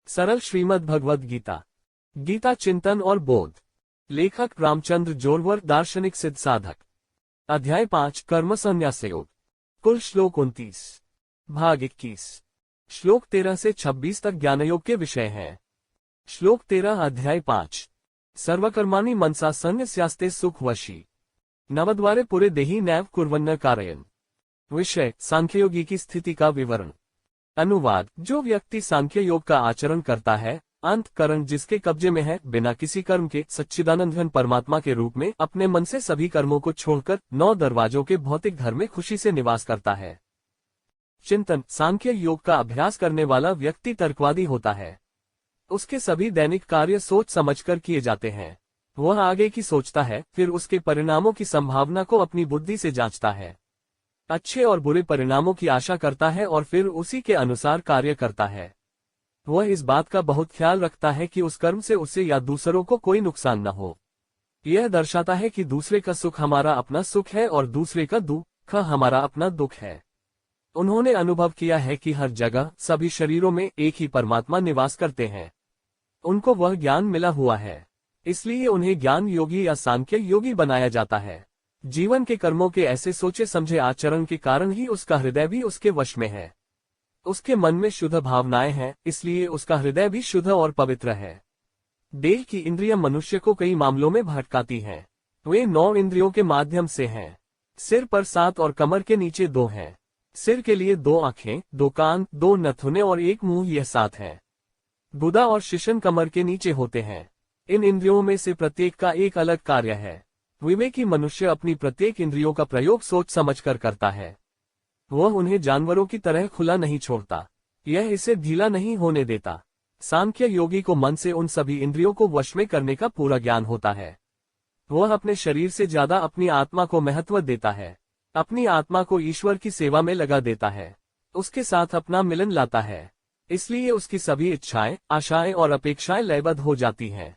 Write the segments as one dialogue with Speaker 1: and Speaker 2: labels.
Speaker 1: सरल श्रीमद् भगवद गीता। गीता चिंतन और बोध। लेखक रामचंद्र जोरवर, दार्शनिक सिद्ध साधक। अध्याय 5, कर्म संन्यास योग। कुल श्लोक 29। भाग 21। श्लोक 13 से 26 तक ज्ञानयोग के विषय हैं। श्लोक 13, अध्याय 5। सर्वकर्माणि मनसा संन्यस्यास्ते सुखवशी नवद्वारे पुरे देहि नैव कुर्वन्न कारयन्। विषय, सांख्ययोगी की स्थिति का विवरण। अनुवाद। जो व्यक्ति सांख्य योग का आचरण करता है, अंतःकरण जिसके कब्जे में है, बिना किसी कर्म के सच्चिदानंद घन परमात्मा के रूप में अपने मन से सभी कर्मों को छोड़कर 9 दरवाजों के भौतिक घर में खुशी से निवास करता है। चिंतन। सांख्य योग का अभ्यास करने वाला व्यक्ति तर्कवादी होता है। उसके सभी दैनिक कार्य सोच समझकर किए जाते हैं। वह आगे की सोचता है, फिर उसके परिणामों की संभावना को अपनी बुद्धि से जांचता है। अच्छे और बुरे परिणामों की आशा करता है और फिर उसी के अनुसार कार्य करता है। वह इस बात का बहुत ख्याल रखता है कि उस कर्म से उसे या दूसरों को कोई नुकसान न हो। यह दर्शाता है कि दूसरे का सुख हमारा अपना सुख है और दूसरे का दुख हमारा अपना दुख है। उन्होंने अनुभव किया है कि हर जगह सभी शरीरों में एक ही परमात्मा निवास करते हैं। उनको वह ज्ञान मिला हुआ है, इसलिए उन्हें ज्ञान योगी या सांख्य योगी बनाया जाता है। जीवन के कर्मों के ऐसे सोचे समझे आचरण के कारण ही उसका हृदय भी उसके वश में है। उसके मन में शुद्ध भावनाएं हैं, इसलिए उसका हृदय भी शुद्ध और पवित्र है। देह की इंद्रियां मनुष्य को कई मामलों में भटकाती हैं। वे 9 इंद्रियों के माध्यम से हैं। सिर पर 7 और कमर के नीचे 2 हैं। सिर के लिए 2 आंखें, 2 कान, 2 नथुने और 1 मुंह, यह 7 है। गुदा और शिशन कमर के नीचे होते हैं। इन इंद्रियों में से प्रत्येक का एक अलग कार्य है। विवेकी मनुष्य अपनी प्रत्येक इंद्रियों का प्रयोग सोच समझकर करता है। वह उन्हें जानवरों की तरह खुला नहीं छोड़ता। यह इसे ढीला नहीं होने देता। सांख्य योगी को मन से उन सभी इंद्रियों को वश में करने का पूरा ज्ञान होता है। वह अपने शरीर से ज्यादा अपनी आत्मा को महत्व देता है। अपनी आत्मा को ईश्वर की सेवा में लगा देता है। उसके साथ अपना मिलन लाता है। इसलिए उसकी सभी इच्छाएं, आशाएं और अपेक्षाएं लयबद्ध हो जाती हैं।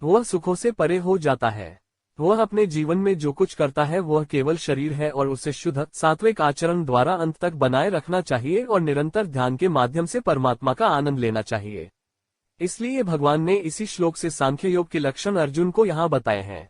Speaker 1: वह सुखों से परे हो जाता है। वह अपने जीवन में जो कुछ करता है वह केवल शरीर है और उसे शुद्ध सात्विक आचरण द्वारा अंत तक बनाए रखना चाहिए और निरंतर ध्यान के माध्यम से परमात्मा का आनंद लेना चाहिए। इसलिए भगवान ने इसी श्लोक से सांख्य योग के लक्षण अर्जुन को यहाँ बताए हैं।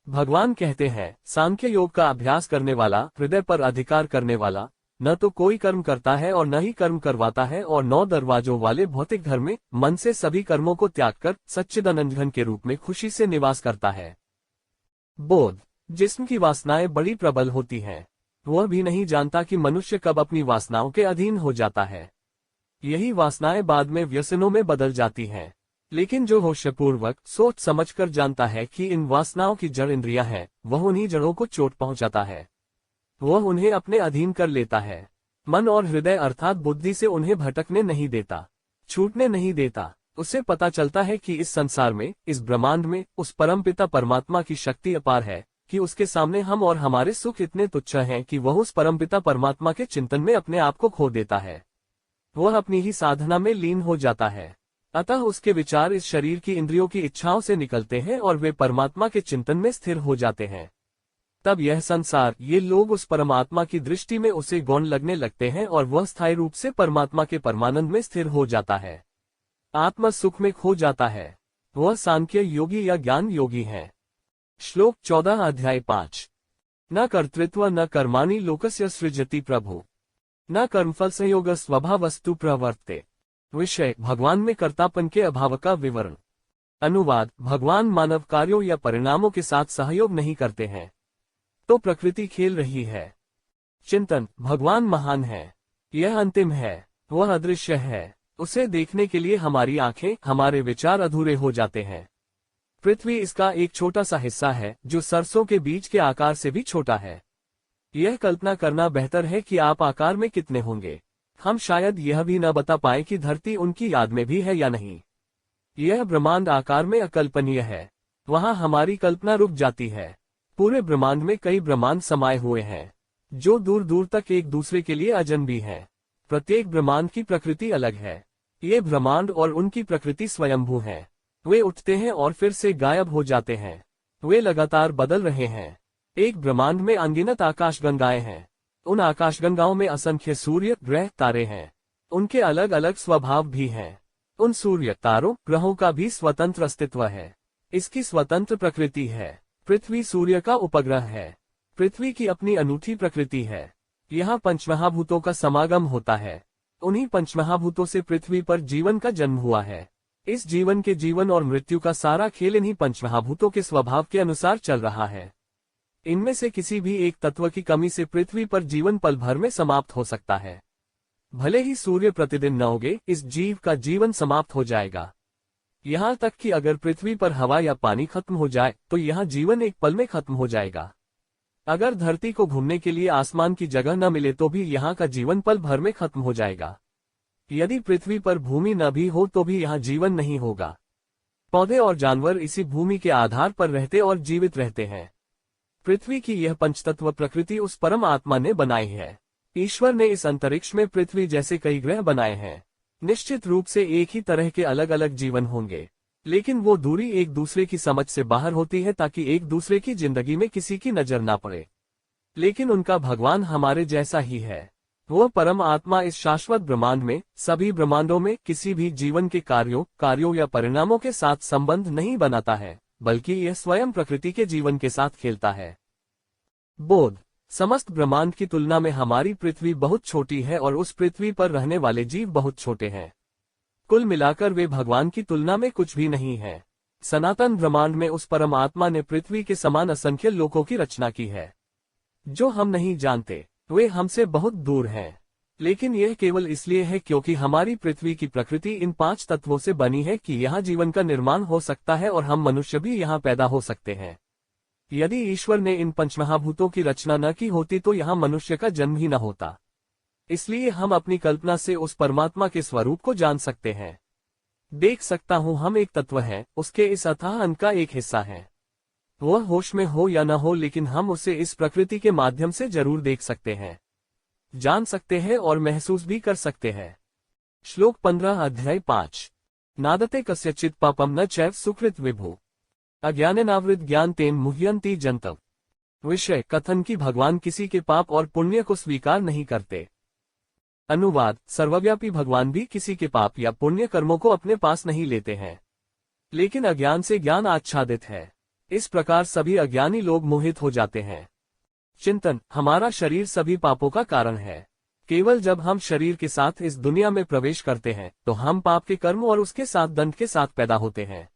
Speaker 1: भगवान कहते हैं, सांख्य योग का अभ्यास करने वाला, हृदय पर अधिकार करने वाला, न तो कोई कर्म करता है और न ही कर्म करवाता है और 9 दरवाजों वाले भौतिक घर में मन से सभी कर्मों को त्याग कर सच्चिदानंद घन के रूप में खुशी से निवास करता है। बोध। जिस्म की वासनाएं बड़ी प्रबल होती हैं। वह भी नहीं जानता कि मनुष्य कब अपनी वासनाओं के अधीन हो जाता है। यही वासनाएं बाद में व्यसनों में बदल जाती हैं। लेकिन जो होशपूर्वक सोच समझकर जानता है कि इन वासनाओं की जड़ इंद्रियां हैं, वह उन्हीं जड़ों को चोट पहुंचाता है। वह उन्हें अपने अधीन कर लेता है। मन और हृदय अर्थात बुद्धि से उन्हें भटकने नहीं देता, छूटने नहीं देता। उसे पता चलता है कि इस संसार में, इस ब्रह्मांड में उस परमपिता परमात्मा की शक्ति अपार है कि उसके सामने हम और हमारे सुख इतने तुच्छ हैं कि वह उस परमपिता परमात्मा के चिंतन में अपने आप को खो देता है। वह अपनी ही साधना में लीन हो जाता है। अतः उसके विचार इस शरीर की इंद्रियों की इच्छाओं से निकलते हैं और वे परमात्मा के चिंतन में स्थिर हो जाते हैं। तब यह संसार, ये लोग उस परमात्मा की दृष्टि में उसे गौण लगने लगते हैं और वह स्थायी रूप से परमात्मा के परमानंद में स्थिर हो जाता है, आत्मा सुख में खो जाता है। वह सांख्य योगी या ज्ञान योगी है। श्लोक 14, अध्याय 5। न कर्तृत्व न कर्माणि लोकस्य सृजति प्रभु न कर्मफल संयोग स्वभावस्तु प्रवर्ते। विषय, भगवान में कर्तापन के अभाव का विवरण। अनुवाद। भगवान मानव कार्यों या परिणामों के साथ सहयोग नहीं करते हैं, तो प्रकृति खेल रही है। चिंतन। भगवान महान है, यह अंतिम है, वह अदृश्य है। उसे देखने के लिए हमारी आंखें, हमारे विचार अधूरे हो जाते हैं। पृथ्वी इसका एक छोटा सा हिस्सा है, जो सरसों के बीज के आकार से भी छोटा है। यह कल्पना करना बेहतर है कि आप आकार में कितने होंगे। हम शायद यह भी न बता पाए कि धरती उनकी याद में भी है या नहीं। यह ब्रह्मांड आकार में अकल्पनीय है, वहां हमारी कल्पना रुक जाती है। पूरे ब्रह्मांड में कई ब्रह्मांड समाये हुए हैं, जो दूर दूर तक एक दूसरे के लिए अजनबी हैं। प्रत्येक ब्रह्मांड की प्रकृति अलग है। ये ब्रह्मांड और उनकी प्रकृति स्वयंभू हैं। वे उठते हैं और फिर से गायब हो जाते हैं। वे लगातार बदल रहे हैं। एक ब्रह्मांड में अनगिनत आकाशगंगाएं हैं। उन आकाशगंगाओं में असंख्य सूर्य, ग्रह, तारे हैं। उनके अलग अलग स्वभाव भी हैं। उन सूर्य, तारों, ग्रहों का भी स्वतंत्र अस्तित्व है। इसकी स्वतंत्र प्रकृति है। पृथ्वी सूर्य का उपग्रह है। पृथ्वी की अपनी अनूठी प्रकृति है। यहाँ पंचमहाभूतों का समागम होता है। उन्हीं पंचमहाभूतों से पृथ्वी पर जीवन का जन्म हुआ है। इस जीवन के जीवन और मृत्यु का सारा खेल इन्हीं पंचमहाभूतों के स्वभाव के अनुसार चल रहा है। इनमें से किसी भी एक तत्व की कमी से पृथ्वी पर जीवन पल भर में समाप्त हो सकता है। भले ही सूर्य प्रतिदिन न उगे, इस जीव का जीवन समाप्त हो जाएगा। यहाँ तक कि अगर पृथ्वी पर हवा या पानी खत्म हो जाए तो यहाँ जीवन एक पल में खत्म हो जाएगा। अगर धरती को घूमने के लिए आसमान की जगह न मिले तो भी यहाँ का जीवन पल भर में खत्म हो जाएगा। यदि पृथ्वी पर भूमि न भी हो तो भी यहाँ जीवन नहीं होगा। पौधे और जानवर इसी भूमि के आधार पर रहते और जीवित रहते हैं। पृथ्वी की यह पंचतत्व प्रकृति उस परम आत्मा ने बनाई है। ईश्वर ने इस अंतरिक्ष में पृथ्वी जैसे कई ग्रह बनाए हैं। निश्चित रूप से एक ही तरह के अलग अलग जीवन होंगे, लेकिन वो दूरी एक दूसरे की समझ से बाहर होती है ताकि एक दूसरे की जिंदगी में किसी की नजर ना पड़े। लेकिन उनका भगवान हमारे जैसा ही है। वह परम आत्मा इस शाश्वत ब्रह्मांड में, सभी ब्रह्मांडों में किसी भी जीवन के कार्यों या परिणामों के साथ संबंध नहीं बनाता है, बल्कि यह स्वयं प्रकृति के जीवन के साथ खेलता है। बोध। समस्त ब्रह्मांड की तुलना में हमारी पृथ्वी बहुत छोटी है और उस पृथ्वी पर रहने वाले जीव बहुत छोटे हैं। कुल मिलाकर वे भगवान की तुलना में कुछ भी नहीं है। सनातन ब्रह्मांड में उस परमात्मा ने पृथ्वी के समान असंख्य लोकों की रचना की है। जो हम नहीं जानते, वे हमसे बहुत दूर हैं। लेकिन यह केवल इसलिए है क्योंकि हमारी पृथ्वी की प्रकृति इन 5 तत्वों से बनी है कि यहाँ जीवन का निर्माण हो सकता है और हम मनुष्य भी यहाँ पैदा हो सकते हैं। यदि ईश्वर ने इन पंचमहाभूतों की रचना न की होती तो यहाँ मनुष्य का जन्म ही न होता। इसलिए हम अपनी कल्पना से उस परमात्मा के स्वरूप को जान सकते हैं। देख सकता हूँ हम एक तत्व हैं, उसके इस अथाह अंत का एक हिस्सा है। वह होश में हो या न हो, लेकिन हम उसे इस प्रकृति के माध्यम से जरूर देख सकते हैं, जान सकते हैं और महसूस भी कर सकते हैं। श्लोक 15 अध्याय 5। नादते कस्यचित् पापम न चैव सुकृत विभु अज्ञानेनावृत ज्ञान तेन मुह्यन्ति जन्तव। विषय कथन की भगवान किसी के पाप और पुण्य को स्वीकार नहीं करते। अनुवाद। सर्वव्यापी भगवान भी किसी के पाप या पुण्य कर्मों को अपने पास नहीं लेते हैं, लेकिन अज्ञान से ज्ञान आच्छादित है। इस प्रकार सभी अज्ञानी लोग मोहित हो जाते हैं। चिंतन। हमारा शरीर सभी पापों का कारण है। केवल जब हम शरीर के साथ इस दुनिया में प्रवेश करते हैं तो हम पाप के कर्म और उसके साथ दंड के साथ पैदा होते हैं।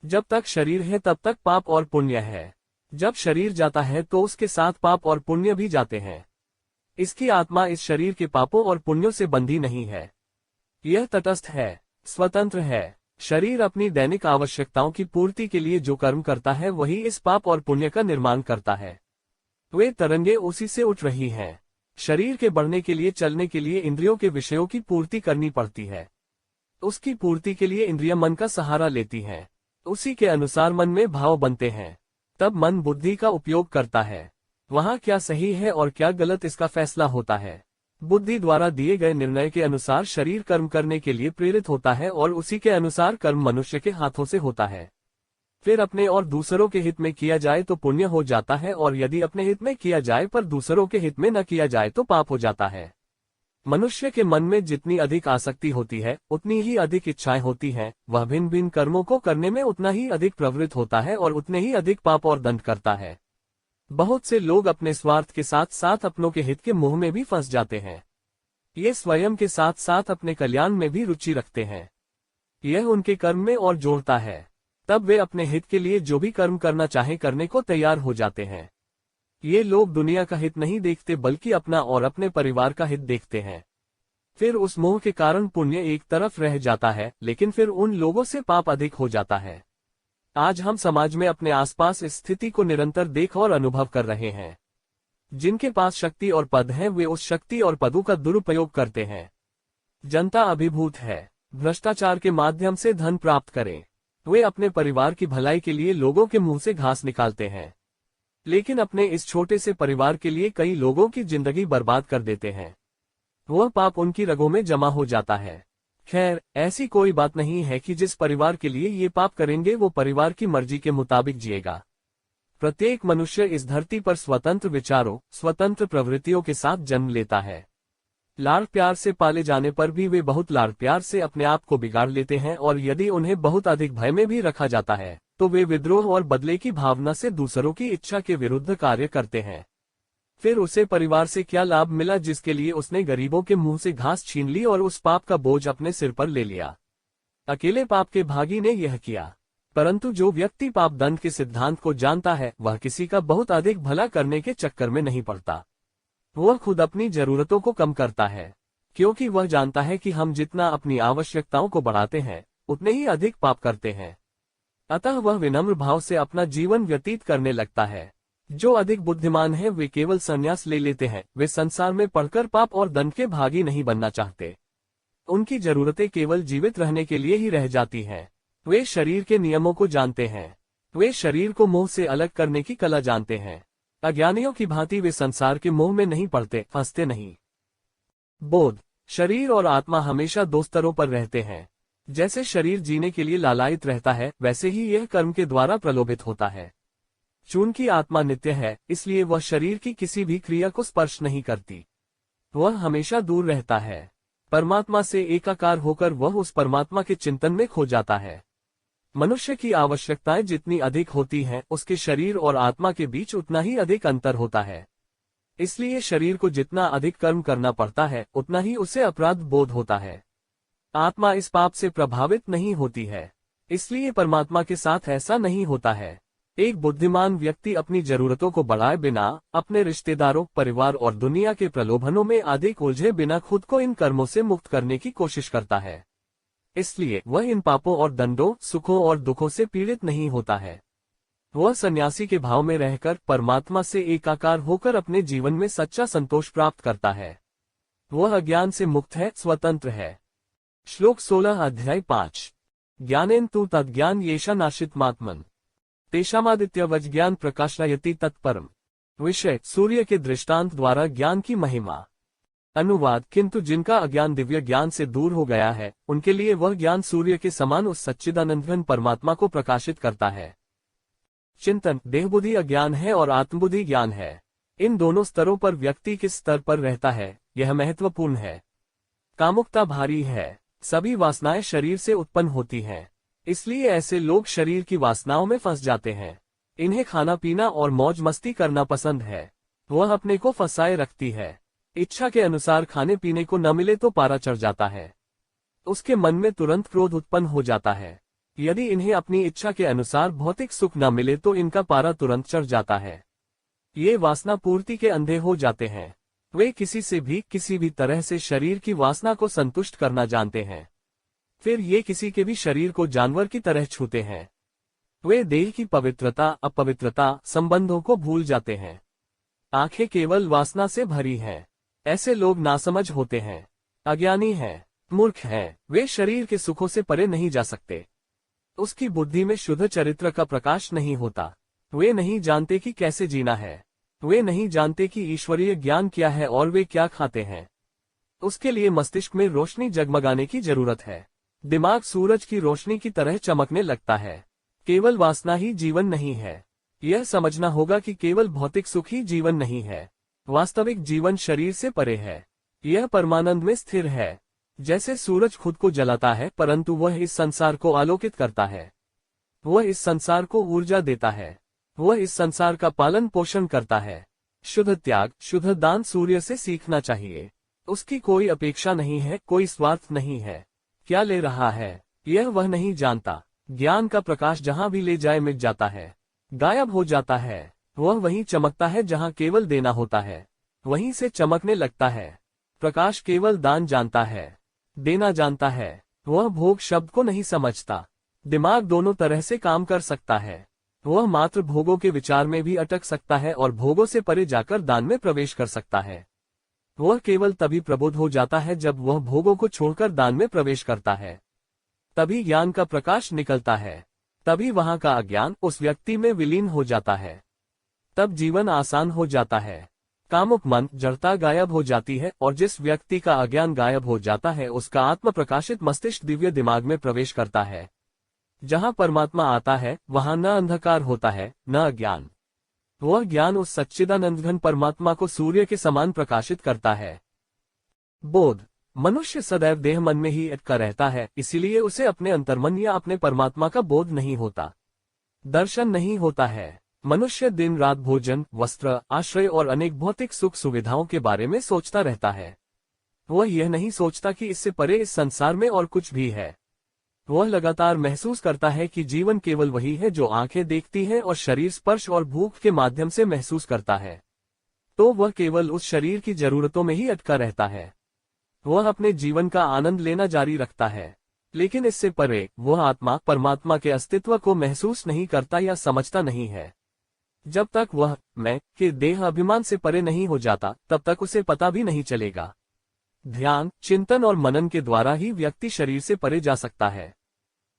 Speaker 1: जब तक शरीर है तब तक पाप और पुण्य है। जब शरीर जाता है तो उसके साथ पाप और पुण्य भी जाते हैं। इसकी आत्मा इस शरीर के पापों और पुण्यों से बंधी नहीं है। यह तटस्थ है, स्वतंत्र है। शरीर अपनी दैनिक आवश्यकताओं की पूर्ति के लिए जो कर्म करता है वही इस पाप और पुण्य का निर्माण करता है। वे तरंगे उसी से उठ रही हैं। शरीर के बढ़ने के लिए, चलने के लिए इंद्रियों के विषयों की पूर्ति करनी पड़ती है। उसकी पूर्ति के लिए इंद्रियां मन का सहारा लेती हैं। उसी के अनुसार मन में भाव बनते हैं। तब मन बुद्धि का उपयोग करता है। वहाँ क्या सही है और क्या गलत, इसका फैसला होता है। बुद्धि द्वारा दिए गए निर्णय के अनुसार शरीर कर्म करने के लिए प्रेरित होता है और उसी के अनुसार कर्म मनुष्य के हाथों से होता है। फिर अपने और दूसरों के हित में किया जाए तो पुण्य हो जाता है, और यदि अपने हित में किया जाए पर दूसरों के हित में न किया जाए तो पाप हो जाता है। मनुष्य के मन में जितनी अधिक आसक्ति होती है उतनी ही अधिक इच्छाएं होती हैं। वह भिन्न भिन्न कर्मों को करने में उतना ही अधिक प्रवृत्त होता है और उतने ही अधिक पाप और दंड करता है। बहुत से लोग अपने स्वार्थ के साथ साथ अपनों के हित के मोह में भी फंस जाते हैं। ये स्वयं के साथ साथ अपने कल्याण में भी रुचि रखते हैं। यह उनके कर्म में और जोड़ता है। तब वे अपने हित के लिए जो भी कर्म करना चाहे करने को तैयार हो जाते हैं। ये लोग दुनिया का हित नहीं देखते बल्कि अपना और अपने परिवार का हित देखते हैं। फिर उस मोह के कारण पुण्य एक तरफ रह जाता है, लेकिन फिर उन लोगों से पाप अधिक हो जाता है। आज हम समाज में अपने आसपास इस स्थिति को निरंतर देख और अनुभव कर रहे हैं। जिनके पास शक्ति और पद है वे उस शक्ति और पदों का दुरुपयोग करते हैं। जनता अभिभूत है, भ्रष्टाचार के माध्यम से धन प्राप्त करें। वे अपने परिवार की भलाई के लिए लोगों के मुंह से घास निकालते हैं, लेकिन अपने इस छोटे से परिवार के लिए कई लोगों की जिंदगी बर्बाद कर देते हैं। वह पाप उनकी रगों में जमा हो जाता है। खैर, ऐसी कोई बात नहीं है कि जिस परिवार के लिए ये पाप करेंगे वो परिवार की मर्जी के मुताबिक जिएगा। प्रत्येक मनुष्य इस धरती पर स्वतंत्र विचारों, स्वतंत्र प्रवृत्तियों के साथ जन्म लेता है। लाड़ प्यार से पाले जाने पर भी वे बहुत लाड़ प्यार से अपने आप को बिगाड़ लेते हैं, और यदि उन्हें बहुत अधिक भय में भी रखा जाता है तो वे विद्रोह और बदले की भावना से दूसरों की इच्छा के विरुद्ध कार्य करते हैं। फिर उसे परिवार से क्या लाभ मिला जिसके लिए उसने गरीबों के मुंह से घास छीन ली और उस पाप का बोझ अपने सिर पर ले लिया। अकेले पाप के भागी ने यह किया, परंतु जो व्यक्ति पाप दंड के सिद्धांत को जानता है वह किसी का बहुत अधिक भला करने के चक्कर में नहीं पड़ता। वह खुद अपनी जरूरतों को कम करता है, क्योंकि वह जानता है कि हम जितना अपनी आवश्यकताओं को बढ़ाते हैं उतने ही अधिक पाप करते हैं। अतः वह विनम्र भाव से अपना जीवन व्यतीत करने लगता है। जो अधिक बुद्धिमान है वे केवल संन्यास ले लेते हैं, वे संसार में पढ़कर पाप और दंड के भागी नहीं बनना चाहते। उनकी जरूरतें केवल जीवित रहने के लिए ही रह जाती हैं। वे शरीर के नियमों को जानते हैं, वे शरीर को मोह से अलग करने की कला जानते हैं। अज्ञानियों की भांति वे संसार के मोह में नहीं पड़ते, फंसते नहीं। बोध, शरीर और आत्मा हमेशा दो स्तरों पर रहते हैं। जैसे शरीर जीने के लिए लालायित रहता है, वैसे ही यह कर्म के द्वारा प्रलोभित होता है। चूंकि आत्मा नित्य है, इसलिए वह शरीर की किसी भी क्रिया को स्पर्श नहीं करती। वह हमेशा दूर रहता है। परमात्मा से एकाकार होकर वह उस परमात्मा के चिंतन में खो जाता है। मनुष्य की आवश्यकताएं जितनी अधिक होती हैं, उसके शरीर और आत्मा के बीच उतना ही अधिक अंतर होता है। इसलिए शरीर को जितना अधिक कर्म करना पड़ता है उतना ही उसे अपराध बोध होता है। आत्मा इस पाप से प्रभावित नहीं होती है, इसलिए परमात्मा के साथ ऐसा नहीं होता है। एक बुद्धिमान व्यक्ति अपनी जरूरतों को बढ़ाए बिना, अपने रिश्तेदारों, परिवार और दुनिया के प्रलोभनों में अधिक उलझे बिना खुद को इन कर्मों से मुक्त करने की कोशिश करता है। इसलिए वह इन पापों और दंडों, सुखों और दुखों से पीड़ित नहीं होता है। वह सन्यासी के भाव में रहकर परमात्मा से एकाकार होकर अपने जीवन में सच्चा संतोष प्राप्त करता है। वह अज्ञान से मुक्त है, स्वतंत्र है। श्लोक 16 अध्याय 5। ज्ञानेन तु तद्ज्ञान येषा नाशितमात्मन तेषामादित्यवज् ज्ञान प्रकाशयति तत्परम। विषय, सूर्य के दृष्टांत द्वारा ज्ञान की महिमा। अनुवाद, किंतु जिनका अज्ञान दिव्य ज्ञान से दूर हो गया है उनके लिए वह ज्ञान सूर्य के समान उस सच्चिदानंद परमात्मा को प्रकाशित करता है। चिंतन, देहबुद्धि अज्ञान है और आत्मबुद्धि ज्ञान है। इन दोनों स्तरों पर व्यक्ति किस स्तर पर रहता है यह महत्वपूर्ण है। कामुकता भारी है। सभी वासनाएं शरीर से उत्पन्न होती हैं, इसलिए ऐसे लोग शरीर की वासनाओं में फंस जाते हैं। इन्हें खाना पीना और मौज मस्ती करना पसंद है। वह अपने को फंसाए रखती है। इच्छा के अनुसार खाने पीने को न मिले तो पारा चढ़ जाता है। उसके मन में तुरंत क्रोध उत्पन्न हो जाता है। यदि इन्हें अपनी इच्छा के अनुसार भौतिक सुख न मिले तो इनका पारा तुरंत चढ़ जाता है। ये वासना पूर्ति के अंधे हो जाते हैं। वे किसी से भी किसी भी तरह से शरीर की वासना को संतुष्ट करना जानते हैं। फिर ये किसी के भी शरीर को जानवर की तरह छूते हैं। वे देह की पवित्रता, अपवित्रता, संबंधों को भूल जाते हैं। आंखें केवल वासना से भरी हैं। ऐसे लोग नासमझ होते हैं, अज्ञानी हैं, मूर्ख हैं। वे शरीर के सुखों से परे नहीं जा सकते। उसकी बुद्धि में शुद्ध चरित्र का प्रकाश नहीं होता। वे नहीं जानते कि कैसे जीना है। वे नहीं जानते कि ईश्वरीय ज्ञान क्या है और वे क्या खाते हैं। उसके लिए मस्तिष्क में रोशनी जगमगाने की जरूरत है। दिमाग सूरज की रोशनी की तरह चमकने लगता है। केवल वासना ही जीवन नहीं है। यह समझना होगा कि केवल भौतिक सुख ही जीवन नहीं है। वास्तविक जीवन शरीर से परे है। यह परमानंद में स्थिर है। जैसे सूरज खुद को जलाता है, परंतु वह इस संसार को आलोकित करता है। वह इस संसार को ऊर्जा देता है। वह इस संसार का पालन पोषण करता है। शुद्ध त्याग, शुद्ध दान सूर्य से सीखना चाहिए। उसकी कोई अपेक्षा नहीं है, कोई स्वार्थ नहीं है। क्या ले रहा है यह वह नहीं जानता। ज्ञान का प्रकाश जहां भी ले जाए मिट जाता है, गायब हो जाता है। वह वहीं चमकता है जहां केवल देना होता है, वहीं से चमकने लगता है। प्रकाश केवल दान जानता है, देना जानता है। वह भोग शब्द को नहीं समझता। दिमाग दोनों तरह से काम कर सकता है। वह मात्र भोगों के विचार में भी अटक सकता है और भोगों से परे जाकर दान में प्रवेश कर सकता है। वह केवल तभी प्रबुद्ध हो जाता है जब वह भोगों को छोड़कर दान में प्रवेश करता है। तभी ज्ञान का प्रकाश निकलता है। तभी वहां का अज्ञान उस व्यक्ति में विलीन हो जाता है। तब जीवन आसान हो जाता है। कामुक मन, जड़ता गायब हो जाती है और जिस व्यक्ति का अज्ञान गायब हो जाता है उसका आत्म प्रकाशित मस्तिष्क दिव्य दिमाग में प्रवेश करता है। जहां परमात्मा आता है वहां न अंधकार होता है न अज्ञान। वह ज्ञान उस सच्चिदानंद घन परमात्मा को सूर्य के समान प्रकाशित करता है। बोध। मनुष्य सदैव देह मन में ही अटका रहता है, इसीलिए उसे अपने अंतर्मन या अपने परमात्मा का बोध नहीं होता, दर्शन नहीं होता है। मनुष्य दिन रात भोजन, वस्त्र, आश्रय और अनेक भौतिक सुख सुविधाओं के बारे में सोचता रहता है। वह यह नहीं सोचता कि इससे परे इस संसार में और कुछ भी है। वह लगातार महसूस करता है कि जीवन केवल वही है जो आंखें देखती हैं और शरीर स्पर्श और भूख के माध्यम से महसूस करता है। तो वह केवल उस शरीर की जरूरतों में ही अटका रहता है। वह अपने जीवन का आनंद लेना जारी रखता है, लेकिन इससे परे वह आत्मा परमात्मा के अस्तित्व को महसूस नहीं करता या समझता नहीं है। जब तक वह मैं के देह अभिमान से परे नहीं हो जाता, तब तक उसे पता भी नहीं चलेगा। ध्यान, चिंतन और मनन के द्वारा ही व्यक्ति शरीर से परे जा सकता है।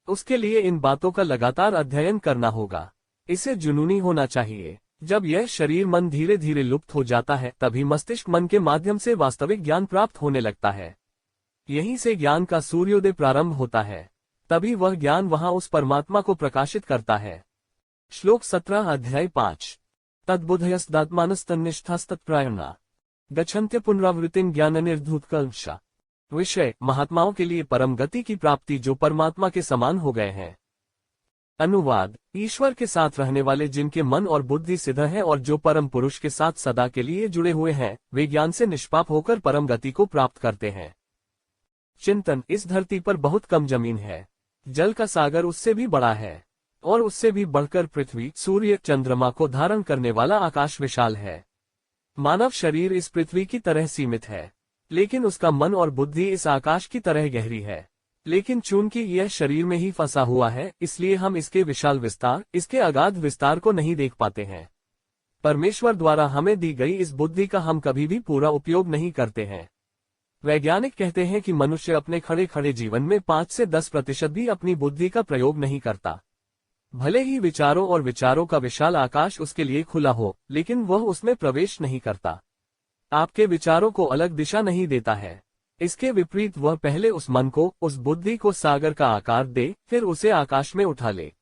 Speaker 1: उसके लिए इन बातों का लगातार अध्ययन करना होगा। इसे जुनूनी होना चाहिए। जब यह शरीर मन धीरे धीरे लुप्त हो जाता है, तभी मस्तिष्क मन के माध्यम से वास्तविक ज्ञान प्राप्त होने लगता है। यहीं से ज्ञान का सूर्योदय प्रारंभ होता है। तभी वह ज्ञान वहां उस परमात्मा को प्रकाशित करता है। श्लोक 17 अध्याय 5। तद्बुद्धयस्दात्मानस्तन्निष्ठास्तत्प्रायणा गच्छन्त्य पुनरावृत्तिं ज्ञान निर्धूतकल्मषा। विषय, महात्माओं के लिए परम गति की प्राप्ति जो परमात्मा के समान हो गए हैं। अनुवाद, ईश्वर के साथ रहने वाले जिनके मन और बुद्धि सिद्ध है और जो परम पुरुष के साथ सदा के लिए जुड़े हुए हैं, वे ज्ञान से निष्पाप होकर परम गति को प्राप्त करते हैं। चिंतन, इस धरती पर बहुत कम जमीन है। जल का सागर उससे भी बड़ा है, और उससे भी बढ़कर पृथ्वी, सूर्य, चंद्रमा को धारण करने वाला आकाश विशाल है। मानव शरीर इस पृथ्वी की तरह सीमित है, लेकिन उसका मन और बुद्धि इस आकाश की तरह गहरी है। लेकिन चूंकि यह शरीर में ही फंसा हुआ है, इसलिए हम इसके विशाल विस्तार, इसके अगाध विस्तार को नहीं देख पाते हैं। परमेश्वर द्वारा हमें दी गई इस बुद्धि का हम कभी भी पूरा उपयोग नहीं करते हैं। वैज्ञानिक कहते हैं कि मनुष्य अपने खड़े खड़े जीवन में 5 से 10% भी अपनी बुद्धि का प्रयोग नहीं करता। भले ही विचारों और विचारों का विशाल आकाश उसके लिए खुला हो, लेकिन वह उसमें प्रवेश नहीं करता। आपके विचारों को अलग दिशा नहीं देता है। इसके विपरीत वह पहले उस मन को, उस बुद्धि को सागर का आकार दे, फिर उसे आकाश में उठा ले।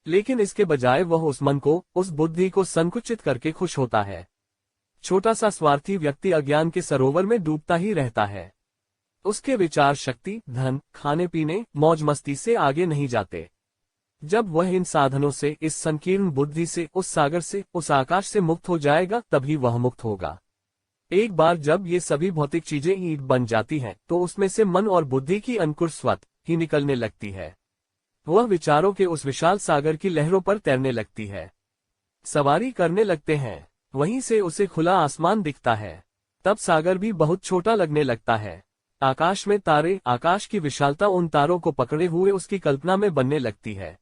Speaker 1: लेकिन इसके बजाय वह उस मन को, उस बुद्धि को संकुचित करके खुश होता है। छोटा सा स्वार्थी व्यक्ति अज्ञान के सरोवर में डूबता ही रहता है। उसके विचार शक्ति, धन, खाने पीने, मौज मस्ती से आगे नहीं जाते। जब वह इन साधनों से, इस संकीर्ण बुद्धि से, उस सागर से, उस आकाश से मुक्त हो जाएगा, तभी वह मुक्त होगा। एक बार जब ये सभी भौतिक चीजें ईंट बन जाती हैं, तो उसमें से मन और बुद्धि की अंकुर स्वत ही निकलने लगती है। वह विचारों के उस विशाल सागर की लहरों पर तैरने लगती है, सवारी करने लगते हैं। वहीं से उसे खुला आसमान दिखता है। तब सागर भी बहुत छोटा लगने लगता है। आकाश में तारे, आकाश की विशालता उन तारों को पकड़े हुए उसकी कल्पना में बनने लगती है।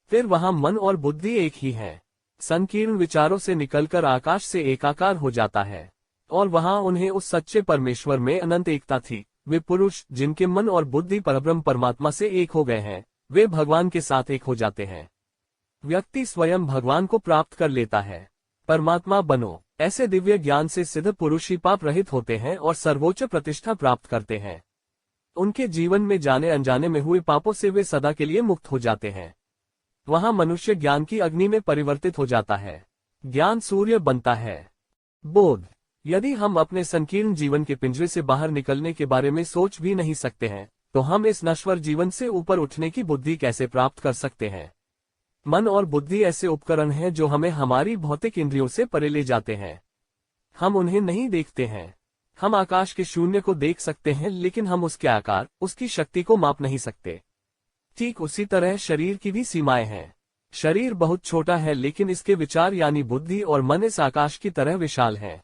Speaker 1: फिर वहां मन और बुद्धि एक ही है। संकीर्ण विचारों से निकलकर आकाश से एकाकार हो जाता है, और वहां उन्हें उस सच्चे परमेश्वर में अनंत एकता थी। वे पुरुष जिनके मन और बुद्धि परब्रह्म परमात्मा से एक हो गए हैं, वे भगवान के साथ एक हो जाते हैं। व्यक्ति स्वयं भगवान को प्राप्त कर लेता है। परमात्मा बनो, ऐसे दिव्य ज्ञान से सिद्ध पुरुष ही पाप रहित होते हैं और सर्वोच्च प्रतिष्ठा प्राप्त करते हैं। उनके जीवन में जाने अनजाने में हुए पापों से वे सदा के लिए मुक्त हो जाते हैं। वहां मनुष्य ज्ञान की अग्नि में परिवर्तित हो जाता है। ज्ञान सूर्य बनता है। बोध, यदि हम अपने संकीर्ण जीवन के पिंजरे से बाहर निकलने के बारे में सोच भी नहीं सकते हैं, तो हम इस नश्वर जीवन से ऊपर उठने की बुद्धि कैसे प्राप्त कर सकते हैं। मन और बुद्धि ऐसे उपकरण हैं जो हमें हमारी भौतिक इंद्रियों से परे ले जाते हैं। हम उन्हें नहीं देखते हैं। हम आकाश के शून्य को देख सकते हैं, लेकिन हम उसके आकार, उसकी शक्ति को माप नहीं सकते। ठीक उसी तरह शरीर की भी सीमाएं हैं। शरीर बहुत छोटा है, लेकिन इसके विचार यानी बुद्धि और मन इस आकाश की तरह विशाल हैं।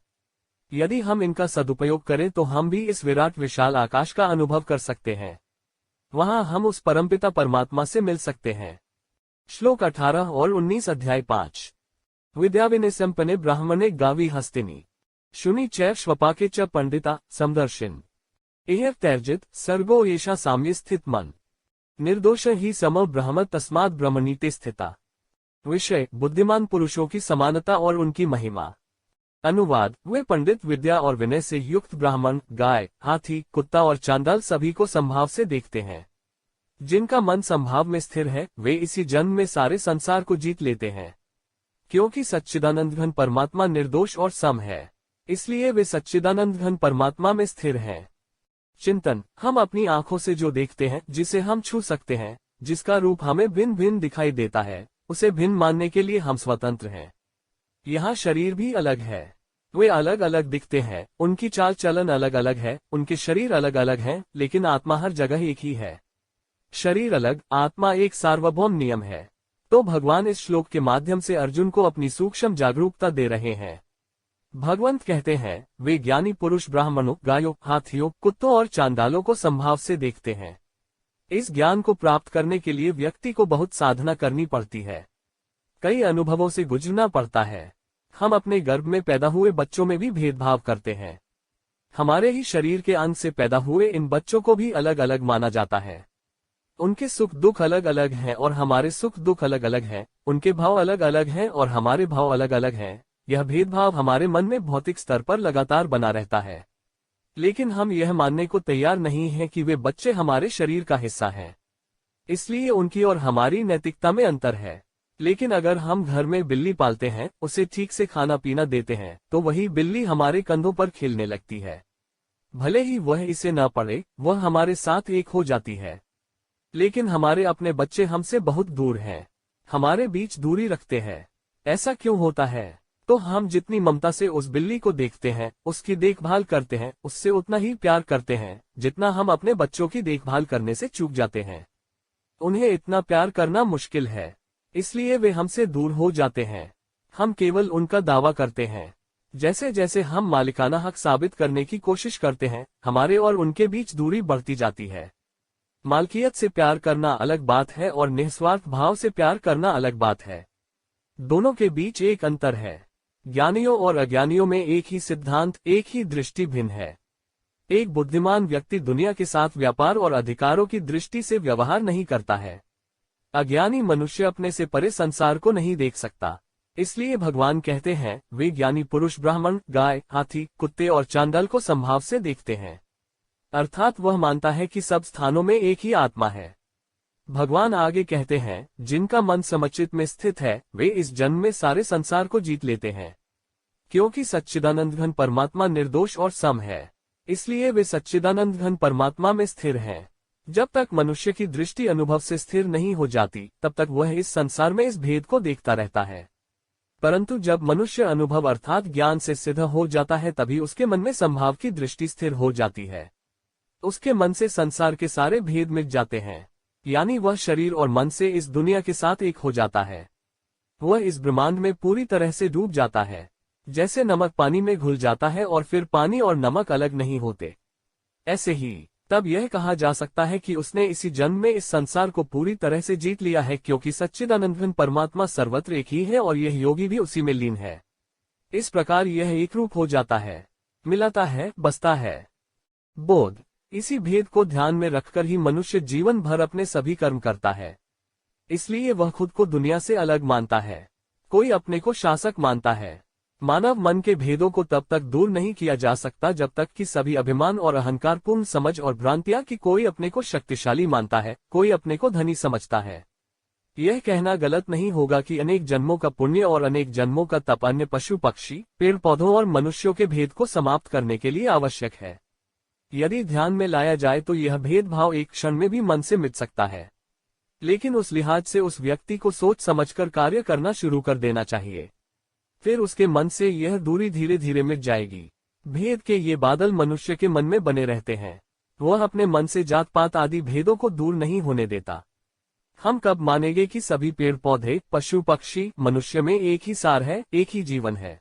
Speaker 1: यदि हम इनका सदुपयोग करें तो हम भी इस विराट विशाल आकाश का अनुभव कर सकते हैं। वहां हम उस परमपिता परमात्मा से मिल सकते हैं। श्लोक 18 और 19 अध्याय 5। विद्याविनय संपन्ने ब्राह्मणे गावी हस्तिनी शुनि चैव श्वपाके च पंडिता समदर्शिन एह तैर्जित सर्गो येषा साम्य स्थित मन निर्दोष ही सम ब्रह्म तस्मात् ब्रह्मणीते स्थिता। विषय, बुद्धिमान पुरुषों की समानता और उनकी महिमा। अनुवाद, वे पंडित, विद्या और विनय से युक्त ब्राह्मण, गाय, हाथी, कुत्ता और चांडाल सभी को संभाव से देखते हैं। जिनका मन संभाव में स्थिर है, वे इसी जन्म में सारे संसार को जीत लेते हैं। क्योंकि सच्चिदानंद घन परमात्मा निर्दोष और सम है, इसलिए वे सच्चिदानंद घन परमात्मा में स्थिर हैं। चिंतन, हम अपनी आंखों से जो देखते हैं, जिसे हम छू सकते हैं, जिसका रूप हमें भिन्न भिन्न दिखाई देता है, उसे भिन्न मानने के लिए हम स्वतंत्र हैं। यहाँ शरीर भी अलग है, वे अलग अलग दिखते हैं, उनकी चाल चलन अलग अलग है, उनके शरीर अलग अलग हैं, लेकिन आत्मा हर जगह एक ही है। शरीर अलग, आत्मा एक सार्वभौम नियम है। तो भगवान इस श्लोक के माध्यम से अर्जुन को अपनी सूक्ष्म जागरूकता दे रहे हैं। भगवंत कहते हैं, वे ज्ञानी पुरुष ब्राह्मणों, गायों, हाथियों, कुत्तों और चांडालों को संभाव से देखते हैं। इस ज्ञान को प्राप्त करने के लिए व्यक्ति को बहुत साधना करनी पड़ती है, कई अनुभवों से गुजरना पड़ता है। हम अपने गर्भ में पैदा हुए बच्चों में भी भेदभाव करते हैं। हमारे ही शरीर के अंग से पैदा हुए इन बच्चों को भी अलग अलग माना जाता है। उनके सुख दुख अलग अलग हैं और हमारे सुख दुख अलग अलग हैं। उनके भाव अलग अलग हैं और हमारे भाव अलग अलग हैं। यह भेदभाव हमारे मन में भौतिक स्तर पर लगातार बना रहता है, लेकिन हम यह मानने को तैयार नहीं हैं कि वे बच्चे हमारे शरीर का हिस्सा हैं। इसलिए उनकी और हमारी नैतिकता में अंतर है। लेकिन अगर हम घर में बिल्ली पालते हैं, उसे ठीक से खाना पीना देते हैं, तो वही बिल्ली हमारे कंधों पर खेलने लगती है। भले ही वह इसे न पढ़े, वह हमारे साथ एक हो जाती है। लेकिन हमारे अपने बच्चे हमसे बहुत दूर हैं, हमारे बीच दूरी रखते हैं। ऐसा क्यों होता है? तो हम जितनी ममता से उस बिल्ली को देखते हैं, उसकी देखभाल करते हैं, उससे उतना ही प्यार करते हैं जितना हम अपने बच्चों की देखभाल करने से चूक जाते हैं। उन्हें इतना प्यार करना मुश्किल है, इसलिए वे हमसे दूर हो जाते हैं। हम केवल उनका दावा करते हैं। जैसे जैसे हम मालिकाना हक साबित करने की कोशिश करते हैं, हमारे और उनके बीच दूरी बढ़ती जाती है। मालकियत से प्यार करना अलग बात है और निस्वार्थ भाव से प्यार करना अलग बात है। दोनों के बीच एक अंतर है। ज्ञानियों और अज्ञानियों में एक ही सिद्धांत, एक ही दृष्टि भिन्न है। एक बुद्धिमान व्यक्ति दुनिया के साथ व्यापार और अधिकारों की दृष्टि से व्यवहार नहीं करता है। अज्ञानी मनुष्य अपने से परे संसार को नहीं देख सकता। इसलिए भगवान कहते हैं, वे ज्ञानी पुरुष ब्राह्मण, गाय, हाथी, कुत्ते और चांडाल को संभाव से देखते हैं। अर्थात वह मानता है कि सब स्थानों में एक ही आत्मा है। भगवान आगे कहते हैं, जिनका मन समचित में स्थित है, वे इस जन्म में सारे संसार को जीत लेते हैं। क्योंकि सच्चिदानंद घन परमात्मा निर्दोष और सम है, इसलिए वे सच्चिदानंद घन परमात्मा में स्थिर हैं। जब तक मनुष्य की दृष्टि अनुभव से स्थिर नहीं हो जाती, तब तक वह इस संसार में इस भेद को देखता रहता है। परंतु जब मनुष्य अनुभव अर्थात ज्ञान से सिद्ध हो जाता है, तभी उसके मन में संभाव की दृष्टि स्थिर हो जाती है। उसके मन से संसार के सारे भेद मिट जाते हैं, यानी वह शरीर और मन से इस दुनिया के साथ एक हो जाता है। वह इस ब्रह्मांड में पूरी तरह से डूब जाता है, जैसे नमक पानी में घुल जाता है और फिर पानी और नमक अलग नहीं होते। ऐसे ही तब यह कहा जा सकता है कि उसने इसी जन्म में इस संसार को पूरी तरह से जीत लिया है, क्योंकि सच्चिदानंद परमात्मा सर्वत्र एक ही है और यह योगी भी उसी में लीन है। इस प्रकार यह एक रूप हो जाता है, मिलाता है, बसता है। बोध, इसी भेद को ध्यान में रखकर ही मनुष्य जीवन भर अपने सभी कर्म करता है। इसलिए वह खुद को दुनिया से अलग मानता है, कोई अपने को शासक मानता है। मानव मन के भेदों को तब तक दूर नहीं किया जा सकता जब तक कि सभी अभिमान और अहंकारपूर्ण समझ और भ्रांतियां कि कोई अपने को शक्तिशाली मानता है, कोई अपने को धनी समझता है। यह कहना गलत नहीं होगा कि अनेक जन्मों का पुण्य और अनेक जन्मों का तप अन्य पशु पक्षी, पेड़ पौधों और मनुष्यों के भेद को समाप्त करने के लिए आवश्यक है। यदि ध्यान में लाया जाए तो यह भेदभाव एक क्षण में भी मन से मिट सकता है, लेकिन उस लिहाज से उस व्यक्ति को सोच समझकर कार्य करना शुरू कर देना चाहिए। फिर उसके मन से यह दूरी धीरे धीरे मिट जाएगी। भेद के ये बादल मनुष्य के मन में बने रहते हैं, वह अपने मन से जात पात आदि भेदों को दूर नहीं होने देता। हम कब मानेंगे कि सभी पेड़ पौधे, पशु पक्षी, मनुष्य में एक ही सार है, एक ही जीवन है?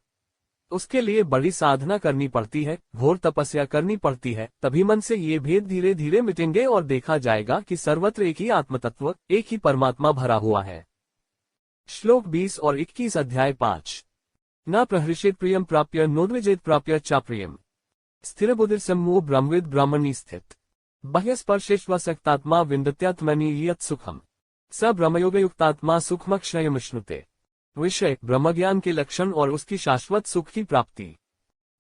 Speaker 1: उसके लिए बड़ी साधना करनी पड़ती है, घोर तपस्या करनी पड़ती है। तभी मन से ये भेद धीरे धीरे मिटेंगे और देखा जाएगा कि सर्वत्र एक ही आत्मतत्व, एक ही परमात्मा भरा हुआ है। श्लोक 20 और 21 अध्याय 5। न प्रहृषेत प्रियम प्राप्य नोद्विजेत प्राप्य चाप्रियम स्थिर बुद्धिर सम्मोह ब्रह्मविद ब्राह्मणी स्थित बाह्यस्पर्शेष्वसक्तात्मा विन्दत्यात्मनि यत् सुखम स ब्रह्मयोगयुक्तात्मा सुखमक्षयमश्नुते। विषय, ब्रह्मज्ञान के लक्षण और उसकी शाश्वत सुख की प्राप्ति।